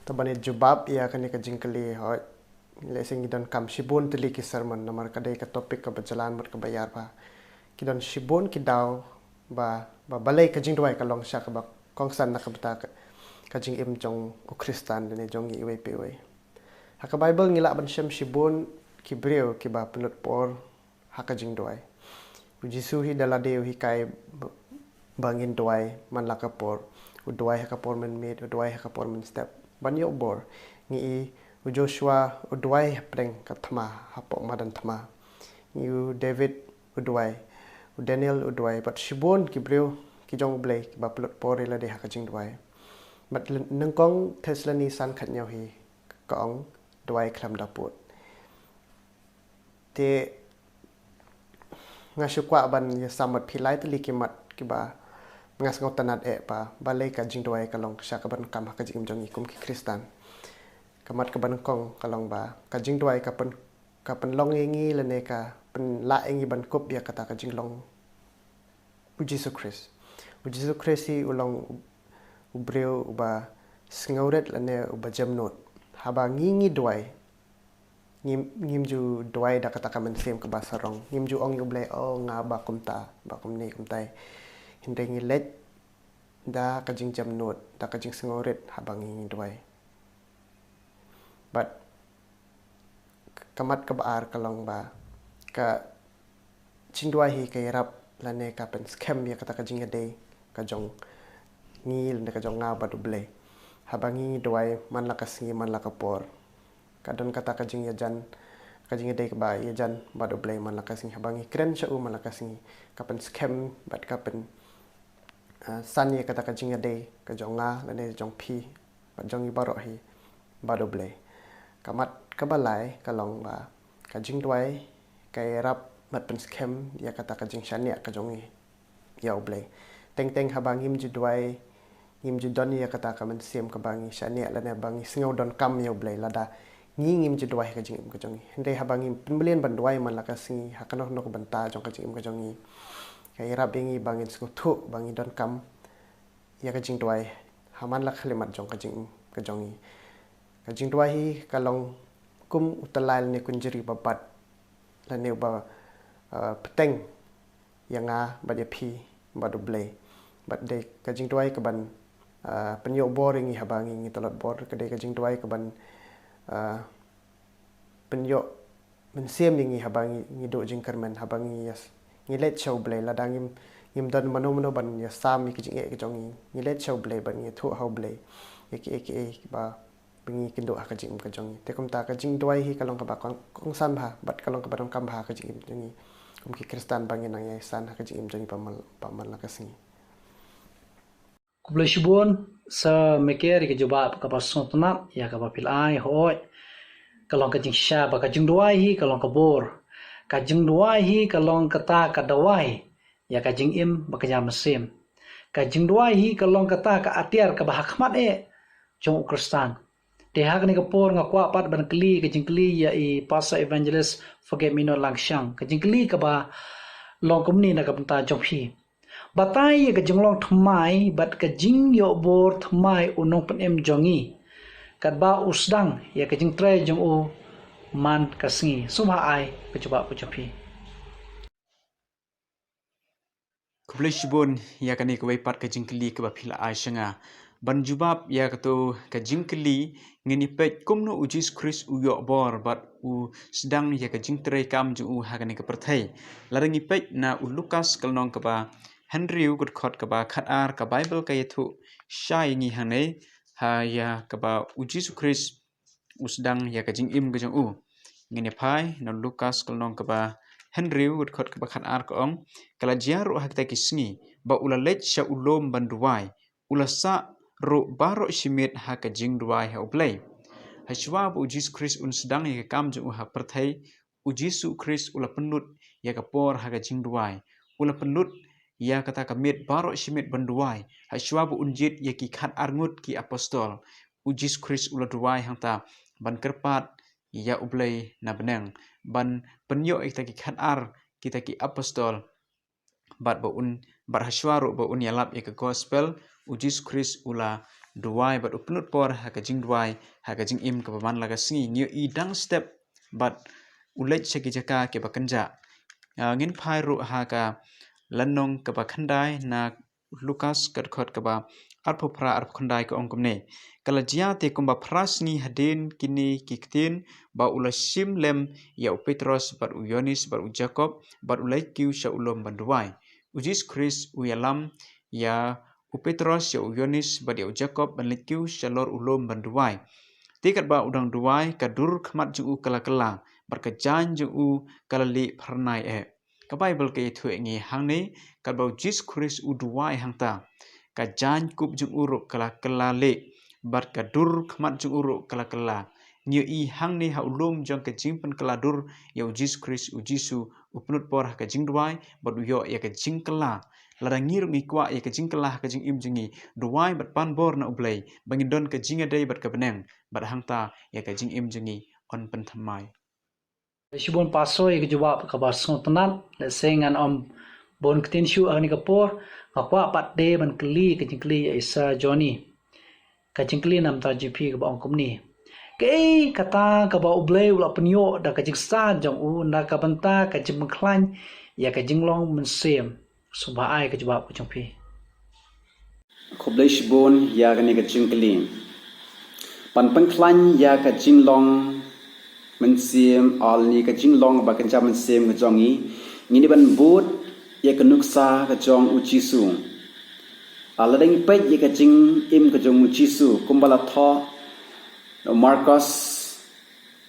to bane jubab ya ka ni ka jingkali ho le sing don kam shibun tili ki sermon namar ka dai ka topik ka berjalan mat ka bayar ba ki don shibun ki daw ba balai ka jingduai kalong sha ka ba kongsan na ka bata ka jing im jong Kristan ne jong i we pe we ha ka Bible ngila ban shem shibun ki breu ki ba penut por haka jing doai Jesu hi dala deu hi kai bangin doai man la kapor u doai haka por men met u doai haka por men step ban yo bor ni u Joshua u doai preng ka thma hapo madan thma ni u David u doai u Daniel u doai but shibon ki breu ki jong blai ki ba penut por la de haka jing doai but nengkong Teslani san khat nhau hi ka ong doai khlam da put te ngasukwa ban ya samat philai tali kimat kiba ngas ngau tanat e pa balai ka jingdoi kalong sha ka ban kam ka jing jong ikum ki Kristan kamat ka ban kong kalong ba ka jingdoi ka pen long ngi le ne ka pen la ngi ban kop ya kata ka jinglong u Jesu Khrist hi ulong ubreu ba sngauret le ne u ba jamnot haba ngi doi ngim ju doai da kata kamen sem ke basarong ngim ju ong yuble o nga ba kumta ba kumni kumtai hinde ngi let da ka jing jam not da ka jing singoret habang ngi doai but kamat ka baar kalong ba ka jing doai hi ka rap lane ka pen scam ya kata ka jing ade ka jong ngi le ka jong nga ba duble habang ngi doai man la ka singi man la ka por kadon kata kajing yajan kajing dei ba yajan bado blay man lakasing habangi kren sha man lakasing kapen scam bat kapen san ye kata kajing dei ka jonga lane jong pi bat jong ibaro hi bado blay kamat kabalai kalong ba kajing duai kai rap mat pen scam ya kata kajing shania ka jongi ya blay teng habangi mju duai ngim ju don ya kata kamen sem ka bangi shania lane bangi singau don kam ya blay lada ngim je doai ka jing ka jong hinde habangi pembelian ban doai man la ka singi hakano no ka banta jong ka jing ka jong kai rap bingi bangin sku thu bangi don kam ya ka jing doai haman la khlemat jong ka jong ka jing doai hi kalong kum utalal ne kunjiri babat la ne ba peteng yanga ba de phi ba do blay but de ka jing doai ka ban penyo boring hi habangi ngi tolot bor ka de ka jing doai ka ban penyo men siam ngi habangi ngi do jing karmen habangi yes ngi let show blay la dangim ngim dan mano ban ya sam ki jing e ki jong ngi let show blay ban ngi thu how blay eke ba bingi kindo ka jing ka jong te kum ta ka jing doi hi kalong ka ba kong san ba bat kalong ka ba dong kam ba ka jing ngi kum ki Kristan bangi nang ya san ka jing jong pamal la ka singi Kublashibun sa meker ke jubab ka pasontunat ya ka papil ai hoi kalong ka jing sha ba ka jing duai hi kalong ka bor ka jing duai hi ka long kata ka dawai ya ka jing im ba ka jam sim ka jing duai hi ka long kata ka atiar ka ba hakmat jong Kristan te hak ni ka por nga kwa pat ban kli ka jing kli ya i pastor evangelist forget me not Nangsan ka jing kli ka ba long kumni na ka penta jong hi batai ka jing long thmai bat ka jing yo bor thmai unong pen em jongi kat ba usdang ya ka jing tre jong u man kasngi suma ai ka coba pu chopi Kubleshibun ya kani ka pat ka jingkli ka bapila ai shanga ban jubab ya ka to ka jingkli ngini pet kumno ujis Khrist u yo bor bat u sedang ya ka jingtre kam ju u ha kani ka perthai larangi pet na u Lukas kalnong ka ba Henry u khot ka ba khat ar ka Bible ka yethu shai ngi hane ha ya ka ba ujis Khrist u sedang ya ka jing im ka jong u ngini phai na Lukas kalnong ka ba Henry would cut kabakan arkong, kalajia ro hakta kisngi, ba ulalet sya ulom banduai, ulasa ro baro shimit haka jing duai ha uplay. Hashwa bu ujis Khrist un sedang ya kam jung ha perthai, ujisu Khrist ula penut ya kapor haka jing duai, ula penut ya kata kamit baro shimit banduai, hashwa bu unjit ya ki khat arngut ki apostol, ujis Khrist ula duai hangta ban kerpat ya ublay na beneng ban penyo kita ki khat ar kita ki apostol bat ba un bar hashwaru ba un yalap ya ke gospel ujis Khrist ula duai bat upnut por ha ka jing duai ha ka jing im ka ban laga singi new i dang step bat ulet cheki jaka ke bakanja ngin phai ru ha ka lannong ka bakhandai na Lukas kat khot ka ba arpho phra arpho khandai ka ongkomne kalajia te kumba prasni hadin kini kiktin ba ula sim lem ya Petros bat u Yonis bat u Jacob bat ulai kiu sha ulom banduai ujis Khrist u yalam ya u Petros ya u Yonis bat ya u Jacob ban likiu sha lor ulom banduai tikat ba udang duai kadur khmat ju u kala kala bat ka jan ju u kala li pharnai ka Bible ke thu ngi hangni ka ba ujis Khrist u duai hangta ka jan kup ju uruk kala kala le bat ka dur khmat ju uruk kala kala new i hangni ha ulum jong ka jingpen kala dur ya ujis Khrist ujisu upnut por ha ka jingduai bat uyo ya ka jingkala lara ngir mi kwa ya ka jingkala ka jing im jingi duai bat pan bor na ublai bangin don ka jinga dei bat ka beneng bat hangta ya ka jing im jingi on pen thamai shibon paso ye jawab ka bar so tanal le sengan om bon ktin shu ani ka por ka kwa pat de ban kli ka jingkli isa Johnny ka jingkli nam ta GP ka ba ongkomni ke kata ka ba ublay ula penyo da ka jing sa jong u na ka banta ka jing mengklan ya ka jinglong mensem suba ai ka jawab ku jongpi Khoblish bon ya kani ka jingkli pan pengklan ya ka jinglong mensem al ni ka jinglong ba kan jam mensem ka jongi ngini ban bot ya ka nuksa ka jong ujisu aladeng pe ya ka jing im ka jong ujisu kumbala tho Marcos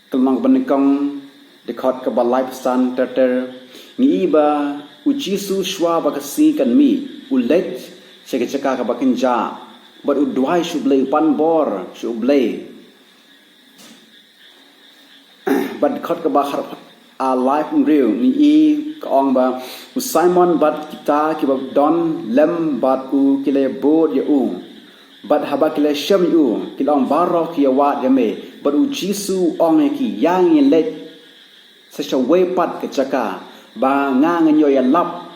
kelong benikong dekat ke balai pesan terter ni ba ujisu shwa ba kasi kan mi ulet ceka ka bakinja but udwai shublay pan bor shublay but dekat ke bahar a life real ni ka ong ba Simon bat kita ki ba don lem bat u kile bod ya u bat haba kile shem yu kilong barok ya wat ya me but u jisu ong ki yang yin let sa we pat ke chaka ba nga nganyo ya lap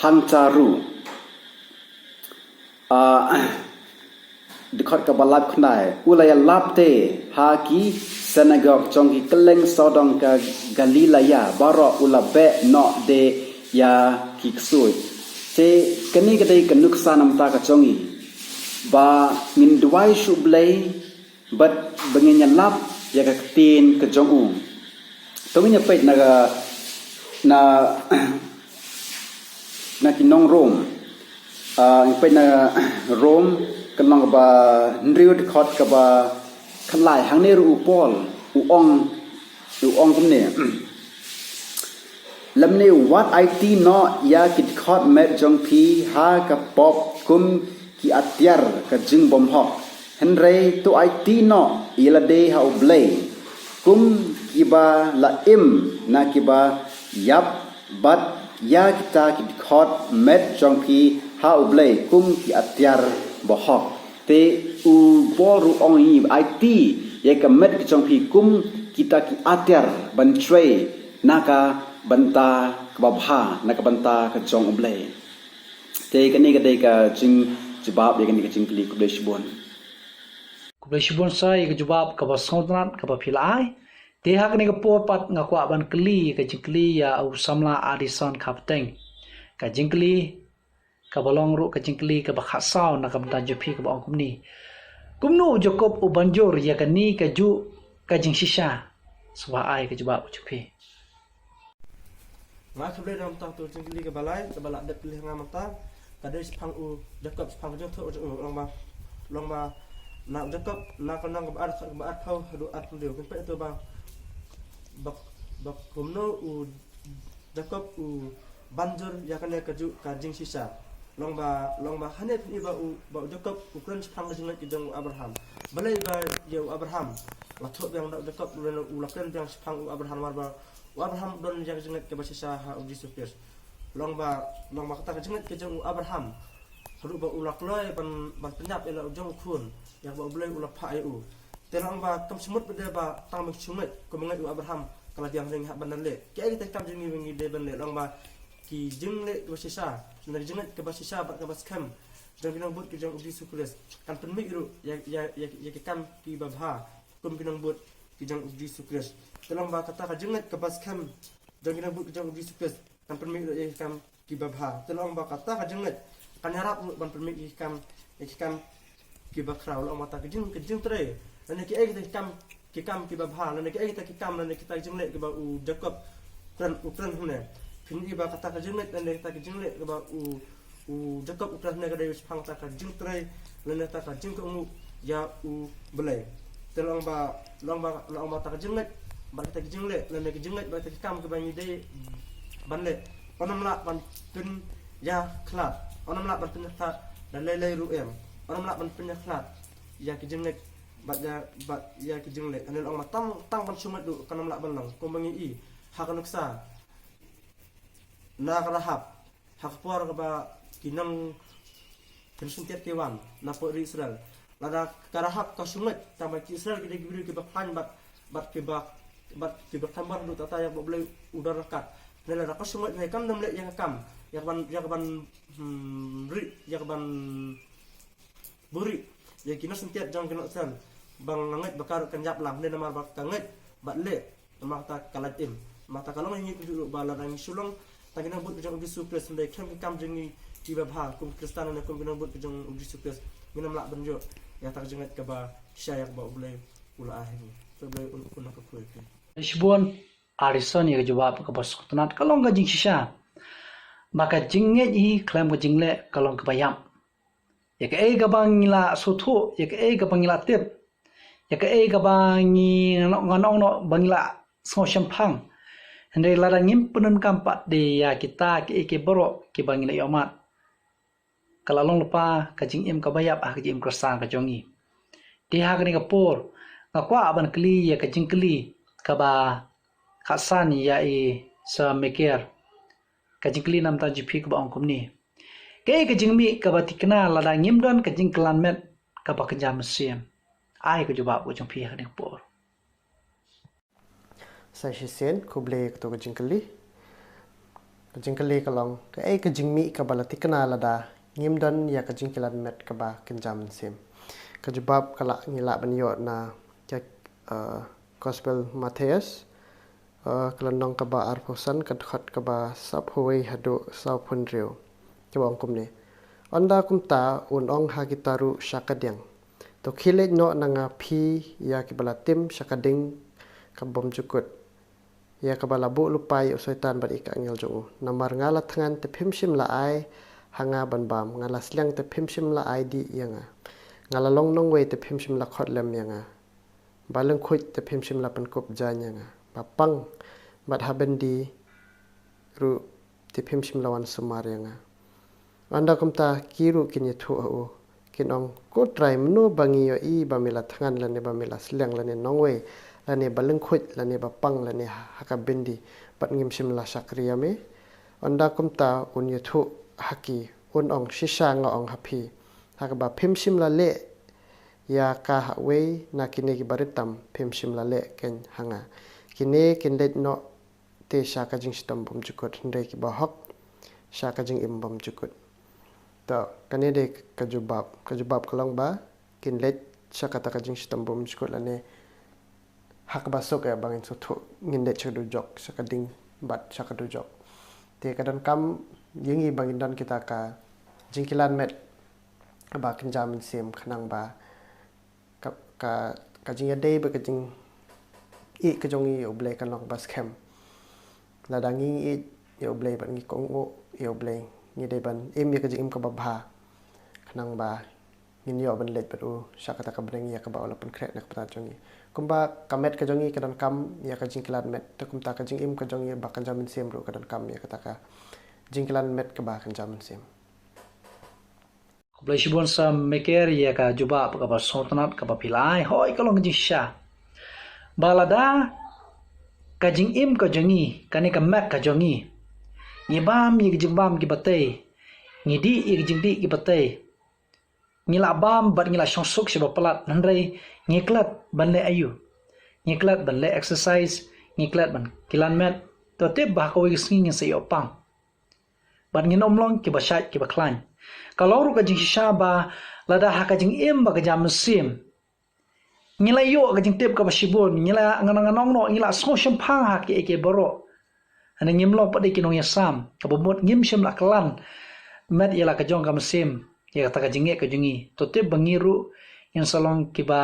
hang taru dekat ka balap khnai ula ya lap te ha ki synagogue chong ki keleng sodong ka Galilea barok ula be no de ya ki ksui te kani kadai kanuk sanam ta ka chongi ba ngin duai shublay bat bangin lap ya ka tin ka jong u to nya pet na na kinong rom pet na rom kanong ba ndriut khot ka ba khlai hang ne ru pol u ong kumne lamne what it no ya kit khot met jong phi ha ka pop kum ki atiar ka jing bom hok henre to it no ila de ha ublay kum kiba la im na kiba yap bat ya kita ki khot met jong phi ha ublei kum ki atyar bohok te u boru ong yi it ye ka met ki jong phi kum kita ki atyar ban trei naka banta kababha naka banta ka jong ublei te ka ni ka de ka jing jibab ye ka ni ka jing kli ku shibon Kubleshibon sai ke jawab ka basonat ka pilai te hak ni ka popat nga kwa ban kli ka jingkli ya au samla adison kapteng ka jingkli ka balong ru ka jingkli ka bakhasau na ka banta jupi ka bang kumni kumnu jokop u banjur ya ka ni ka ju ka jing shisha suba ai ka jawab jupi ngah sebelah dalam tang tu jingkli ke balai ke balak de pilih ngam ta kadai sepang u jakob sepang jong tu long ba nak jakob nak kenang ke baat phau du at liu kan pe tu ba bak kumno u jakob u banjur ya kan ka ju ka jing sisa long ba hane ni ba u ba jakob ukran sepang jing ke jong abraham balai ba ye abraham la thot yang nak jakob u lakran yang sepang u abraham war ba Abraham don yang jengat ke basisa ha uji supir long ba kata ke jengat ke jong Abraham haru ba ulak loy ban penyap ela ujong khun yang ba boleh ulak pha eu terang ba kam semut bede ba tang mek sungat ko mengai Abraham kala diang ring ha banan le ke kita kam jengi wingi de ban le long ba ki jeng le ke basisa na jengat ke basisa ba ke bas kam dan binang but ke jong uji supir kan penmik ru ya ke kam ki babha kum binang but ki jong uji supir dalam bahasa kata jengat ke bas kam dan kita buat kerja uji sukses kan permit ye kam ki babha dalam bahasa kata jengat kan harap ban permit ye kam ki bakrau lo mata ke jeng tre dan ki ai kita ki babha dan ki ai kita ki kam dan kita jengat ke ba u jakob ukran hune pin i ba kata jengat dan kita ki jengat ke ba u jakob ukran ne ga dai phang ta ka jeng tre dan ta ka jeng ko ya u belai dalam ba ta jengat ba kita jengle lan ke jengle ba kita kam ke bangi de ban le onam la ban pin ya klat onam la ban pin klat dan le ru em onam la ban pin klat ya ke jengle ba ya ke jengle anel ong tang ban sumat du kanam la ban lang ko bangi i ha kan uksa na karahap hak por ba kinang Khrist tiat kewan na po Israel lada karahap ka sumat tama Israel ke gibri ke ba pan bat ke ba bertambar du tata yang boleh udar rakat nela rakat semua ni kam namle yang kam yang ban buri ya kina sentiat jang kena san bang nganget bakar kenjap lang nela mar bak kanget bat le mata kalatim mata kalau ni dulu bala nang sulong tagina but jang uji supres ndai kam jengi tiba bha kum Kristan na kum kena but jang uji supres minam lak benjo ya tak jengat ke ba syayak ba boleh ula akhir boleh una ka kuek Shibon arison ya jawab ka basonat kalong ka jing shisha maka jinget hi klam ka jingle kalong ka bayam ya ka e ka bangila sotho ya ka e ka bangila tip ya ka e ka bangi nganong no bangila so shampang hande la ngim punun kampat de ya kita ke boro ke bangila yomat kalalong lupa ka jing im ka bayap ka jing krasang ka jongi di ha ka ni ka por ka kwa ban kli ya ka jing kli kaba khasan ya sa meker ka jingkli nam ta jipi ka ong kumni ke ka jingmi ka batikna lada ngimdon ka jingklan met ka ba kjam sim ai ka jawab ko jong pi ha ni por sai shisen kuble to ka jingkli kalong ka ai ka jingmi ka balatikna lada ngimdon ya ka jingklan met ka ba kjam sim ka jawab kala ngila banyo na Gospel Matthias kelenong kaba arposan kadkhat kaba saphuai hadu saphunriu kebang kumni onda kumta unong hagitaru syakadyang to khile no nanga phi ya kibala tim syakading kabom jukut ya kabala bu lupai usaitan bar ika ngel jo namar ngala thangan te phimsim la ai hanga banbam ngala slang te phimsim la ai di yanga ngala long nong we te phimsim la khot lem yanga balang khut te phimsim la pan kop janya nga papang bat habendi ru te phimsim lawan sumar nga anda kumta kiru kinye thu o kinong ko try mnu bangi yo I bamila thangan lane bamila slang lane nongwe lani baleng khut lani bapang lani hakabindi bat ngim simla sakriya me onda kumta un yuthu haki un ong shisha nga ong hapi hakaba phim simla le ya ka hawe na kine ki baritam phim simla le ken hanga kine ken let no te shaka jing stam bum jukut ndai ki bahok shaka jing im bum jukut ta kane de kajubab kalong ba kin let shaka ta kajing stam bum jukut lane hak basok ya bangin so thu ngin de chadu jok shaka ding bat shaka du jok te kadan kam yingi bangin dan kita ka jingkilan met ba kin jamin sem khanang ba ka jing ya dei ba ka jing i ka jong i oblay kan long bas kem ladangi i oblay ban ngi kongo i oblay ngi dei ban em ya ka jing im ka babha khanang ba ngin yo ban let padu shakata ka breng ya ka ba ola pun kret nak pata jongi kumba kamet ka jongi kadan kam ya ka jingkilan met ta kumta ka jing im ka jongi ba kan jamin sem ro kadan kam ya ka ta ka jingkilan met ka ba kan jamin sem Kublai shibon sa meker ya ka jubab ka ba sontanat ka ba pilai hoi ka long jisha balada ka jing im ka jongi kane ka mek ka jongi ni bam ni jing bam ki batay ni di i jing di ki batay ni la bam bat ni la shongsuk shiba palat nandrai ni klat ban le ayu ni klat ban le exercise ni klat ban kilan met to tip ba ko wi singing se yo pang ban ni nom long ki ba shat ki ba klan kalau ru ka jing sha ba lada ha ka jing im ba ka jam sim ngila yo ka jing tip ka ba shibon ngila nganong no ngila so sham phang ha ki ke boro ana ngim lo pa de ki no ya sam ka ba mot ngim sham la klan met yela ka jong ka sim ya ta ka jing e ka jingi to tip bangiru in salong ki ba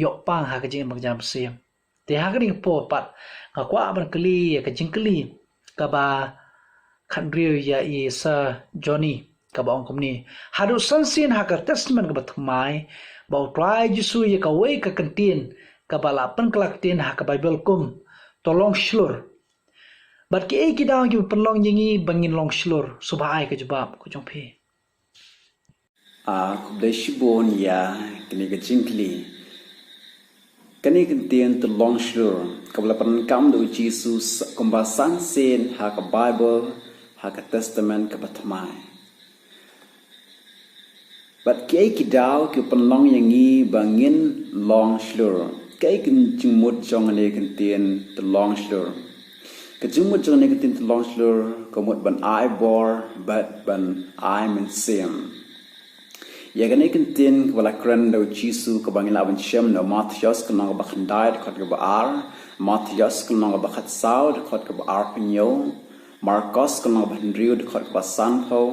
yo pang ha ka jing ba jam sim te ha ka ring po pat ka kwa ban kli ka jing kli ka ba khan riu ya i sa Johnny ka ba ong kumni hadu sansin ha ka testament ka ba thmai ba try jisu ye ka wei ka kantin ka ba la pan klak tin ha ka bible kum to long shlur bat ki e ki daw ki penlong jingi bangin long shlur subai ka jabab ko jong phi kublai shibon ya kini ka jingkli kani kantin to long shlur ka bla pan kam do Jesus kumba sansin ha ka bible ha ka testament ka ba thmai but kay kidaw ki panlong yangi bangin long slur kay kin jumut jong ne kantin the long slur ka jumut jong ne kantin the long slur komot ban I bor but ban I min sim ya gane kantin wala kran do jisu ka bangin laban shem no Matthias kan nga ba khandai khot ka ba ar Matthias kan nga ba khat saud khot ka ba ar pinyo Marcos kan nga ba hendriu khot ka ba sanho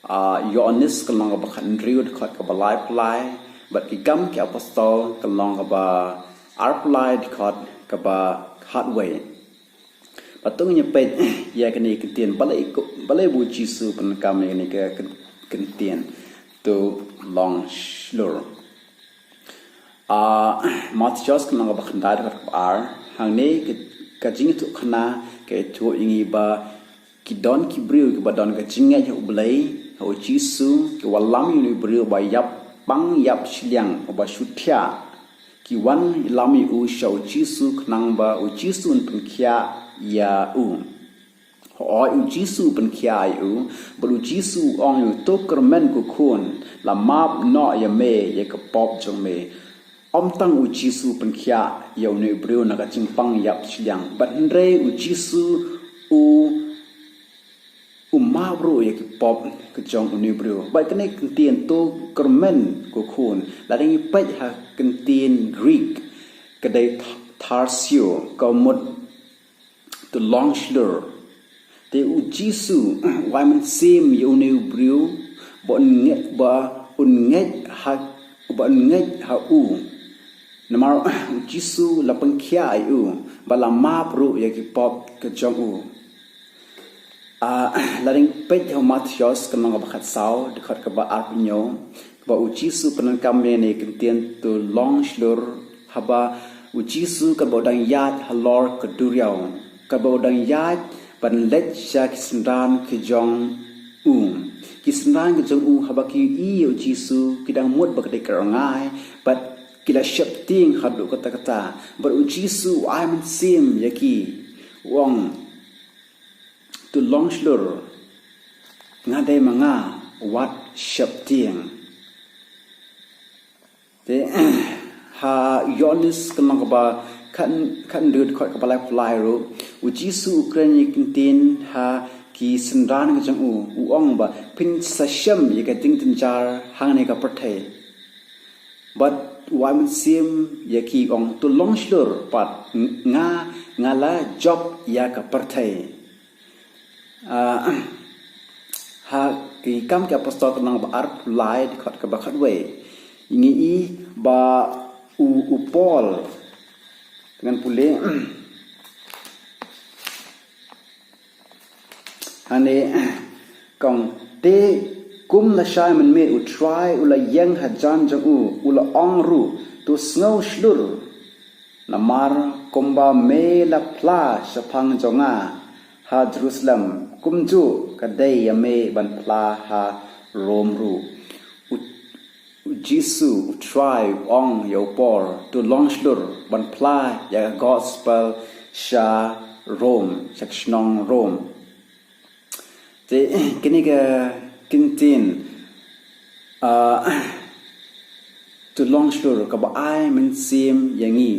Yohanes kalong ba khandriu khot ka balai plai but ki gam ki apostol kalong ba arplai khot ka ba hotway patung nya pe ya kani kentien balai bu jisu pan kam ni ka kentien to long slur Matthias kalong ba khandai khot ka ar hang ne ka jing tu khna ke tu ingi ba ki don ki briu ki ba don ka jinga ya ublai ho jisu ki walam yu briu ba yap bang yap shliang ba shuthia ki wan lami u shau jisu knang ba u jisu un penkhia ya u ho u jisu penkhia u bu jisu ong yu to kermen ku khun la map no ya me ye ka pop jong me om tang u jisu penkhia ya ne briu na ka chingpang yap shliang but re u jisu u mabro ye ki pop ke jong uni bro ba kene kentien to kermen ko khun la ding pe ha kentien Greek ke dai Tarsio ko mot to long slur te u jisu wai man sim ye uni bro bon nge ba un nge ha u namar jisu la pengkhia u ba la mabro ye ki pop ke jong u laring pej ho Matthias kan nga bakhat saw dekat ka ba arpinyo ba u jisu panan kam ne kentien to long slur haba u jisu ka bodang yat halor ka duriaw ka bodang yat pan let sha kisran ki jong kisran ki jong haba ki i u jisu kidang mut ba ka ngai but kila siap ting hadu kata-kata beruji su ai men sim yaki wong tu long slur ngadai manga wat siap ting te ha yonis kenang ba kan dud khot ka balai fly ro uji su ukraine kintin ha ki sendran ka jang u ong ba pin sasham ye ka ting tin jar hang ne ka perthai but wam sim ye ki ong tu long slur pat ngala job ya ka perthai ha ki kam ka apostol kenang ba ar fly khot ka ba khat we ingi i ba u Paul dengan pule ane kong te kum la shai men me u try ula yang ha jan jang ula ong ru tu snow slur na mar komba me la pla sapang jonga ha Jerusalem kumju kadai ya me ban pla ha rom ru Jisu try ong yo por to long slur ban pla ya gospel sha Rome sectionong Rome te kini ga kintin to long slur ka ba ai men sim yangi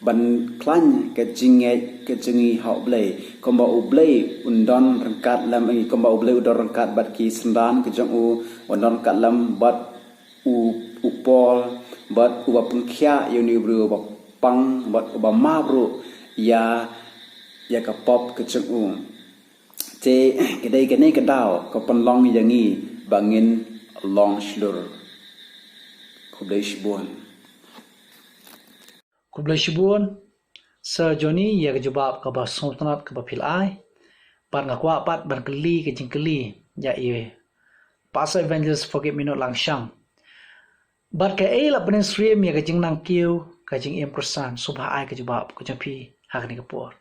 ban klan ka jingi hau blai komba u blai undon rangkat lam ai komba u blai undon rangkat bat ki sendan ke jong u undon kat lam bat u Paul bat u pengkhia yuni bru ba pang bat ba ma bru ya ka pop ke jong u te kedai kene kedau ko penlong yangi bangin long slur kublai shibun Sir Johnny ya ke jawab ka ba sultanat ka ba pilai par ngakwa pat berkeli ke jingkeli ya i pastor evangelist forget minute langshang bat ka la penen stream ya ke jing nang kiu ka jing impersan subha ai ke jawab ko jampi hak ni kapor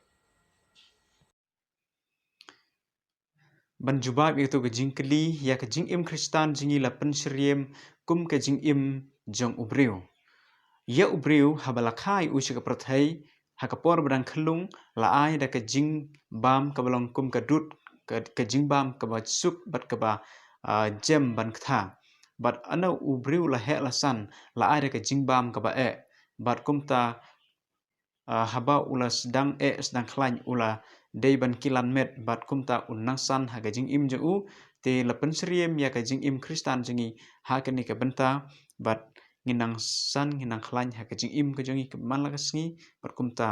ban jubab itu ke jingkeli ya ke jing im Kristan jingi la pen sriem kum ke jing im jong ubriu ya ubriu habalakai usi ke prathai hakapor badang khlung la ai da ke jing bam ka balong kum ka dut ke jing bam ka ba suk bat ka ba jem ban kha bat ana ubriu la he la san la ai da ke jing bam ka ba bat kumta haba ula sedang sedang khlain ula dei ban kilan met bat kumta Nangsan ha ka jing im ju te lapen sriem ya ka jing im Kristan jingi ha ka ni ka benta bat Nangsan nginang khlain ha ka jing im ka jingi man la ka sngi bat kumta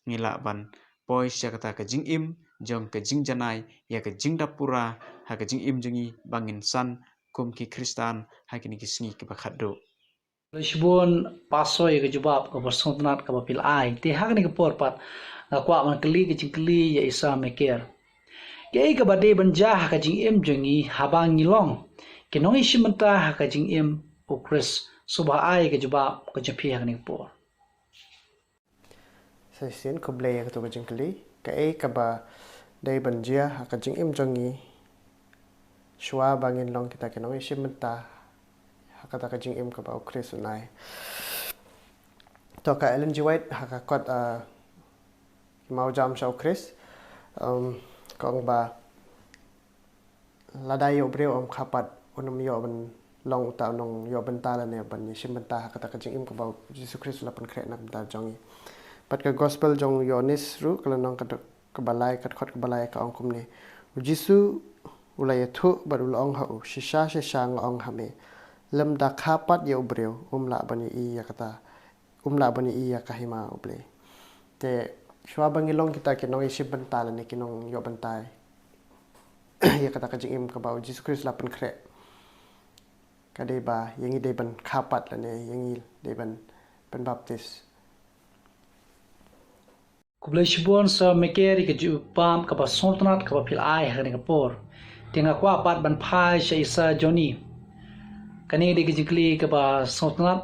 ngila ban pois ya kata ka jing im jong ka jing janai ya ka jing dapura ha ka jing im jingi bangin san kum ki Kristan ha ki ni ki sngi ki bakhado Lisbon pasoi ke jawab ka ba sultanat ka ba pilai te hak ni kapor pat ngakwa man keli ke jingkeli ya isa meker ke ka ba de banja ka jing im jongi habang ngilong ke nong ishimenta ka jing im o Khrist subha ai ke jawab ka jampi hak ni kapor Sesien ko blay ka to ka jingkeli ka ba dai banja ka jing im jongi shwa bangin long kita ke nong ishimenta kata ka jing im ka ba Khrist unai to ka Ellen G White ha kot mau jam sa Khrist kong ba ladai yo breu om khapat unum yo ban long ta nong yo ban ta la ne ban ni sim ban ta kata ka jing im ka ba Jesus Khrist la pan khre na ta jongi pat ka gospel jong yonis ru kala nong ka balai kat khot ka balai ka ong kum ni jisu ulai thu bar ul ong ha u shisha ng ong ha me lem da khapat yo breu la bani I ya kata la bani I ya kahima uble te shwa bangilong kita ke nong isi bental ni ke nong yo bentai ya kata ka jing im ka ba Jesus Khrist la pen khre ka de ba yangi de ban khapat la ne yangi de ban baptis kublai shibon sa mekeri ke ju pam ka ba sultanat ka ba pilai hak ni kapor tinga kwa pat ban phai sha isa Johnny kani de ke jingkeli ka ba sultanat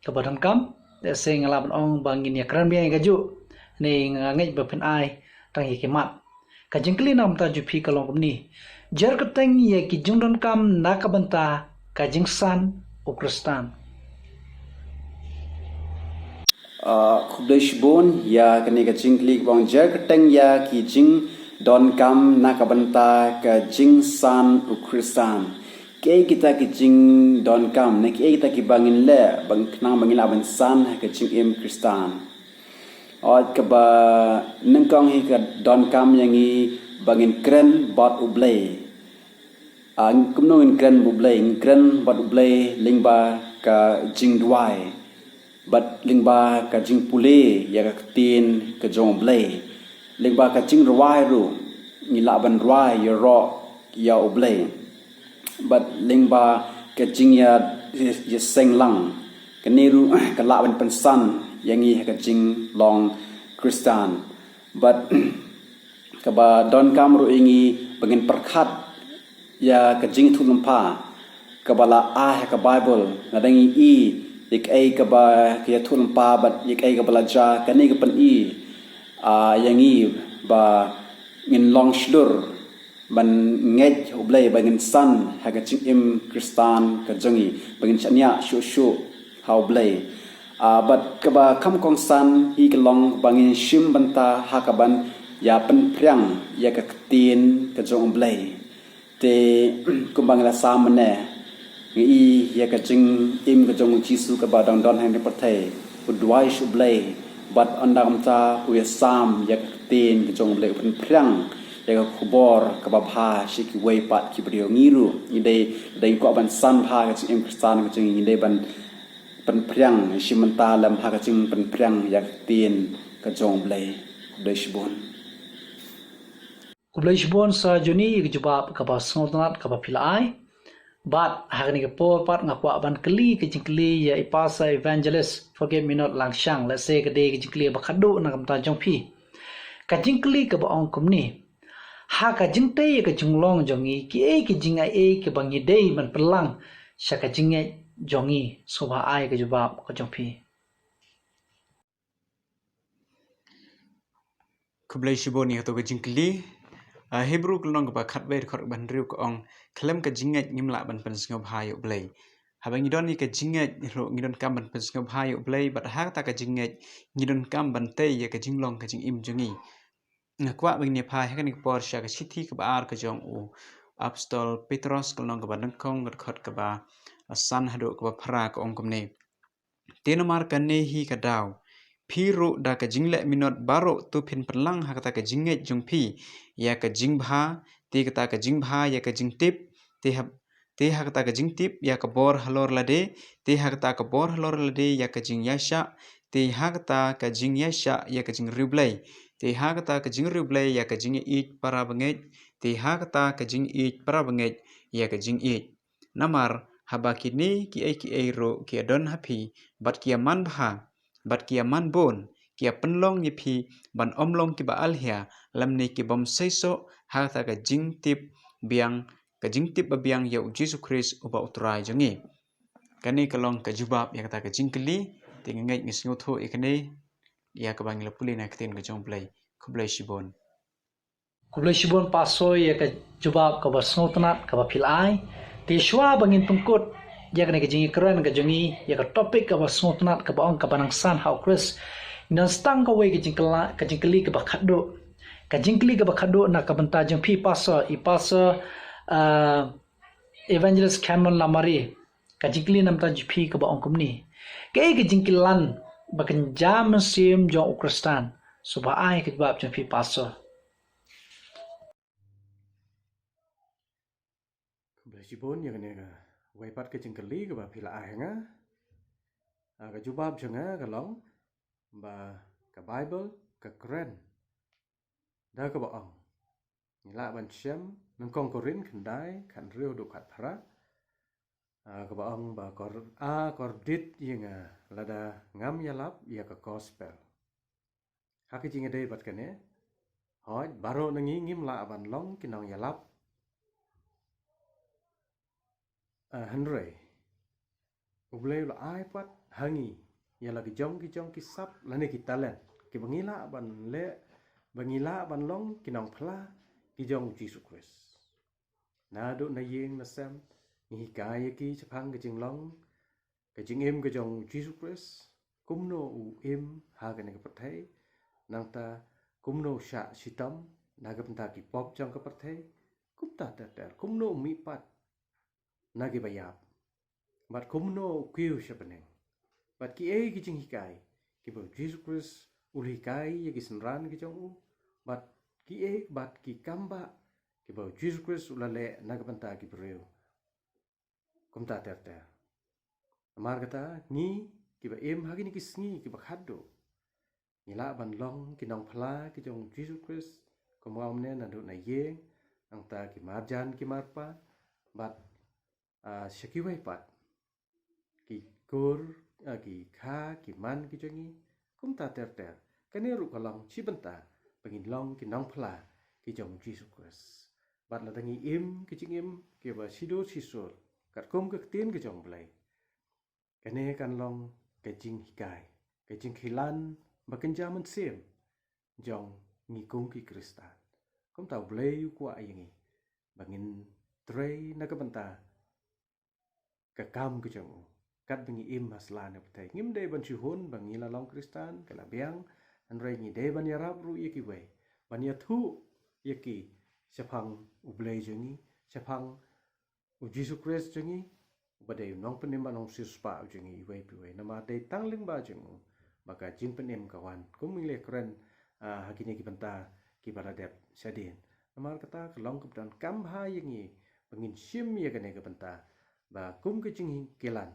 ka ba dan kam de sing la ban ong bangin ya kran biang ga ju ni ngai ba pen ai tang ye kemat ka jingkeli nam ta ju phi ka long ni jar ka tang ye ki jungdon kam na ka banta ka jingsan o Kristan khubleishbon ya kani ka jingkli bang jer keteng ya ki jing don kam nakabanta ka jing san ukrisan ke kita ki jing don kam ne ke kita ki bangin le bang knang bangin aban san ka jing im kristan ot ka ba nengkong hi ka don kam yang i bangin kren bot ublay ang kumnong kren bublay kren bot ublay lingba ka jing duai bat lingba ka jing pule ya ka tin ka jong blay lingba ka jing rawai ru ngila ban rawai ya ro ya oblay bat lingba ka jing ya seng lang ka niru ka la ban pensan yang i ka jing long kristan bat ka ba don kam ru ingi bangin perkhat ya ka jing thu lampa ka bala ka bible ngadangi i ik ai ka ba kia thun pa bat ik ai ka bala ja kani ka pan i yang i ba ngin long shlur ban ngej oblay ba ngin san ha ka ching im kristan ka jongi ba ngin chanya shu shu ha oblay bat ka ba kam kong san hi ka long ba ngin shim banta ha ka ban ya pen pryang ya ka tin ka jong oblay te kumbang la samne ngi ya ka jing im ka jong jisu ka ba dang don hang ne pathe udwai shublay bat andam ta hu ya sam ya ka tin ka jong blay pen pryang ya ka khubor ka ba bha shi ki wei pat ki brio ngiru ni dei ko ban san pha ka jing im kristan ka jing ni dei ban pen pryang shi manta lam ha ka jing pen pryang ya ka tin ka jong blay deshbon Kubleshbon sa juni jubab ka ba snodnat ka ba pilai bat hagni ke por pat ngakwa ban kli ke jingkli ya ipasa evangelist forget me not langshang let's say ke de ke jingkli ba khadu na kam ta jongpi ka jingkli ke ba ong kumni ha ka jingte ke jinglong jongi ki e ke jinga e ke bangi dei man pelang sha ka jinge jongi soba ai ke jubab ka jongpi Kubleshbon ya to ka jingkli Hebrew kelong ba khat ber khor ban riu ko ong klem ka jinget ngimla ban pen sngop hayo blay habang idon ni ka jinget ro ngidon kam ban pen sngop hayo blay bat ha ta ka jinget ngidon kam ban te ya ka jinglong ka jing im jungi ngakwa bang ni pha ha ka ni por sha ka sithi ka ba ar ka jong u apostol petros kelong ka ban kong khot ka ba san hado ka ba phra ka ong kumne tenomar ka ne hi ka daw Piro da ka jingle minot baro tu phin perlang ha kata ka jinget jungpi ya ka jingbha te kata ka jingbha ya ka jingtip te ha kata ka jingtip ya ka bor halor lade te ha kata ka bor halor lade ya ka jing yasha te ha kata ka jing yasha ya ka jing riblay te ha kata ka jing riblay ya ka jing it para banget te ha kata ka jing it para banget ya ka jing it namar haba kini ki ai ro ki adon happy bat ki man bha bat kia man bon kia penlong ni phi ban omlong ki ba alhia lamne ki bom seiso ha ta ka jingtip biang ka jingtip ba biang ya Jesus Khrist uba utrai jangi kani kalong ka jubab ya ta ka jingkli tingai ngisngu tho ikane ya ka bang lapuli na kten ka jong play khublai shibon Kubleshbon pasoy ya ka jubab ka ba snodnat ka ba pilai te shwa bangin tungkut ya kena kejingi keren ke jengi ya ke topik ke basnutnat ke baong ke Nangsan hau Khrist dan stang ke wei kejingkeli ke bakado kejingkeli ke bakado nak ke benta jeng pi pasa ipasa evangelist Cameron Lamari kejingkeli nam ta pi ke baong kumni ke kejingkelan bakan jam sim jong Ukristan suba ai ke bab jeng pi pasa Kubleshbon ya ne ka wai pat ka jingkli ka ba pila ai nga ka jubab janga ka long ba ka bible ka kren da ka ba ong ni la ban chem nang kong korin khandai khan riu du khat phra ka ba ong ba kor dit yinga lada ngam yalap ya ka gospel ha ka jinga dei bat ka ne hoi baro nangi ngim la ban long kinong yalap Henry ublay lo ai pat hangi ya lagi jong ki sap lane ki talent ki bangila ban long kinong phla ki jong Jesus Christ na do na yeng na sam ni kaya ki chapang ki jing long ka jing em ka jong Jesus Christ kumno u im hagan ke perthai nangta kumno sha sitam nagapenta ki pop jang ke perthai kumta ter kumno mi pat nagi bayap bat kumno kiu shapeneng bat ki ki jing hikai ki bo Jesus Christ ul hikai ye ki senran ki jong u bat ki bat ki kamba ki bo Jesus Christ ulale nagapenta ki breu kumta ter amar kata ni ki ba em hagi ni ki sngi ki ba khaddo ni la ban long ki nong phla ki jong Jesus Christ ko maum ne na do na ye ang ta ki marjan ki marpa bat shakiwai pat ki kur ki kha ki man ki jongi kumta ter kane ru kalong chi banta pengin long ki nong phla ki jong Jesus Christ bat la dangi em ki ching em ki ba sido sisur kat kom ke tin ki jong blai kane kan long ke jing hikai ke jing khilan bakan jaman sem jong ngi kong ki kristan kom tau blai kwa ayingi bangin trei na ka banta ka kam ki jong kat bangi im masla na ptai ngim de ban chu hon bangi la long kristan kala biang an rei ngi de ban yarab ru ye ki we ban ya thu ye ki chapang ublai jongi chapang u Jesus Christ jongi badai nong penim nong sispa jongi we pi we nama de tangling ba jong maka jing penim kawan kuming le kren hakini ki banta ki baradep sadin namar kata kelong kedan kam ha yengi bangin sim ye kane ke banta ba kum ke jing kelan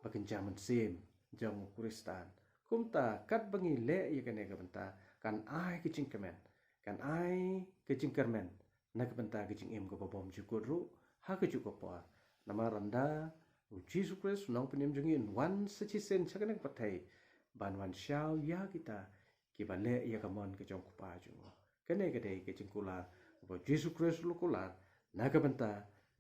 bakin jaman sim jong kristan kumta kat bangi le ye kane ke banta kan ai ke jing kemen kan ai ke jing kermen na ke banta ke jing em ko bom jukur ru ha ke jukur pa namar anda Jesus Christ nong penim jongin wan sachi sen chakane pathai ban wan shao ya kita ki bale ya kamon ke jong kupa ju kane ke dei ke jingkula bo Jesus Christ lu kula na ka banta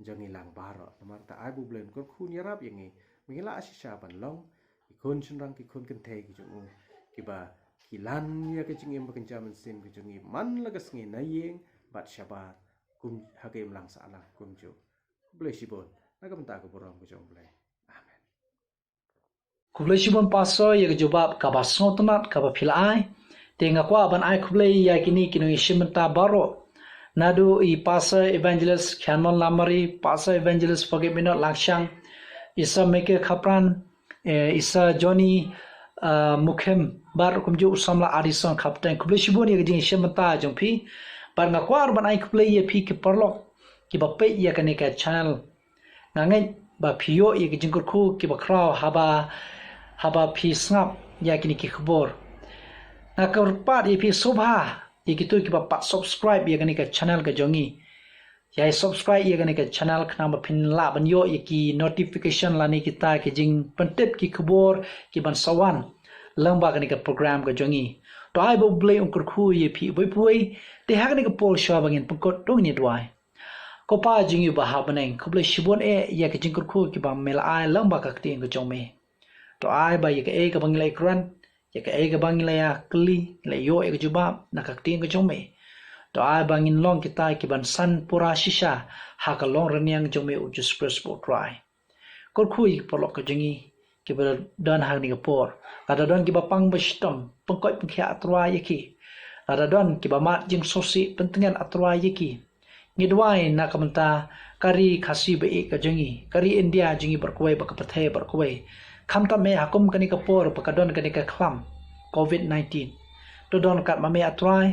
jangi lang baro namar ta ai bu blen ko khun yarap yangi mingila asisha ban long ki khun chinrang ki khun kente ki jong ki ba ki lan ya ke jingim ba kenjaman sin ki jongi man lagas ngi na yeng bat shabat kum hagem lang sala kum ju blai sibon na ka banta ko boram ko jong blai kublai shibon paso ye jobab kaba sotnat kaba philai tenga kwa ban ai kublai ya kini kinu shimta baro nadu I pastor evangelist khanmon lamari pastor evangelist forgivenot lakshang isa meke khapran isa Johnny mukhem bar kumju samla adison khapten kublai shibon ye jing shimta jongpi bar nga kwa ban ai kublai ye phi ki parlok ki ba pe ye kane ka channel ngangai ba phio ye jing kur ki ba kraw haba phi snap ya kini ki khbor na ka pat ye phi subha ye ki tu ki ba pat subscribe ye kani ka channel ka jongi ya subscribe ye kani ka channel khna ba phin la ban yo ye ki notification la ni kita ki jing pentep ki khbor ki ban sawan lamba kani ka program ka jongi to ai bo blay ongkur khu ye phi boi pui te ha kani ka pol sha bangin pukot tong ni dwai ko pa jing yu ba ha baneng khuble shibon ye ki jing kur khu ki ba mel ai lamba ka tin ka jongme to ai ba ye ka bangilai kran ye ka bangilai ya kli le yo e juba na ka tin ka jome to ai bangin long kita ki ban san pura shisha ha ka long raniang jome u just press for try kor khui polok ka jingi ki ba dan ha ni ka por kada don ki ba pang ba stom pangkoi pangkhia atwa ye ki kada don ki ba mat jing sosi pentengan atwa ye ki ngidwai na kamanta kari khasi ba e ka jingi kari india jingi berkuai ba ka pathe berkuai khamta me hakum kani ka por pakadon kani ka khlam covid-19 to don kat mame atrai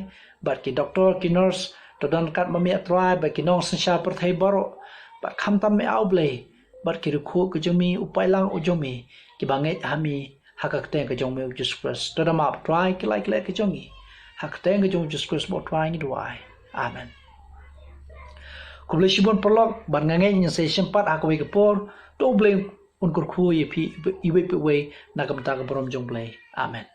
bat ki doctor ki nurse to don kat mame atrai ba ki nong sha par thai baro ba khamta me auble bat ki rukhu ku jumi upailang ujumi ki bangai hami hakak te ka jong me just press to da map try ki like ki jongi hak te ka jong just press mo trying it why amen kuble shibon prolog ban ngangai ni session pat hakwe ke por to blame unkur khu ye phi iwe pe we na kam ta ka brom jong play amen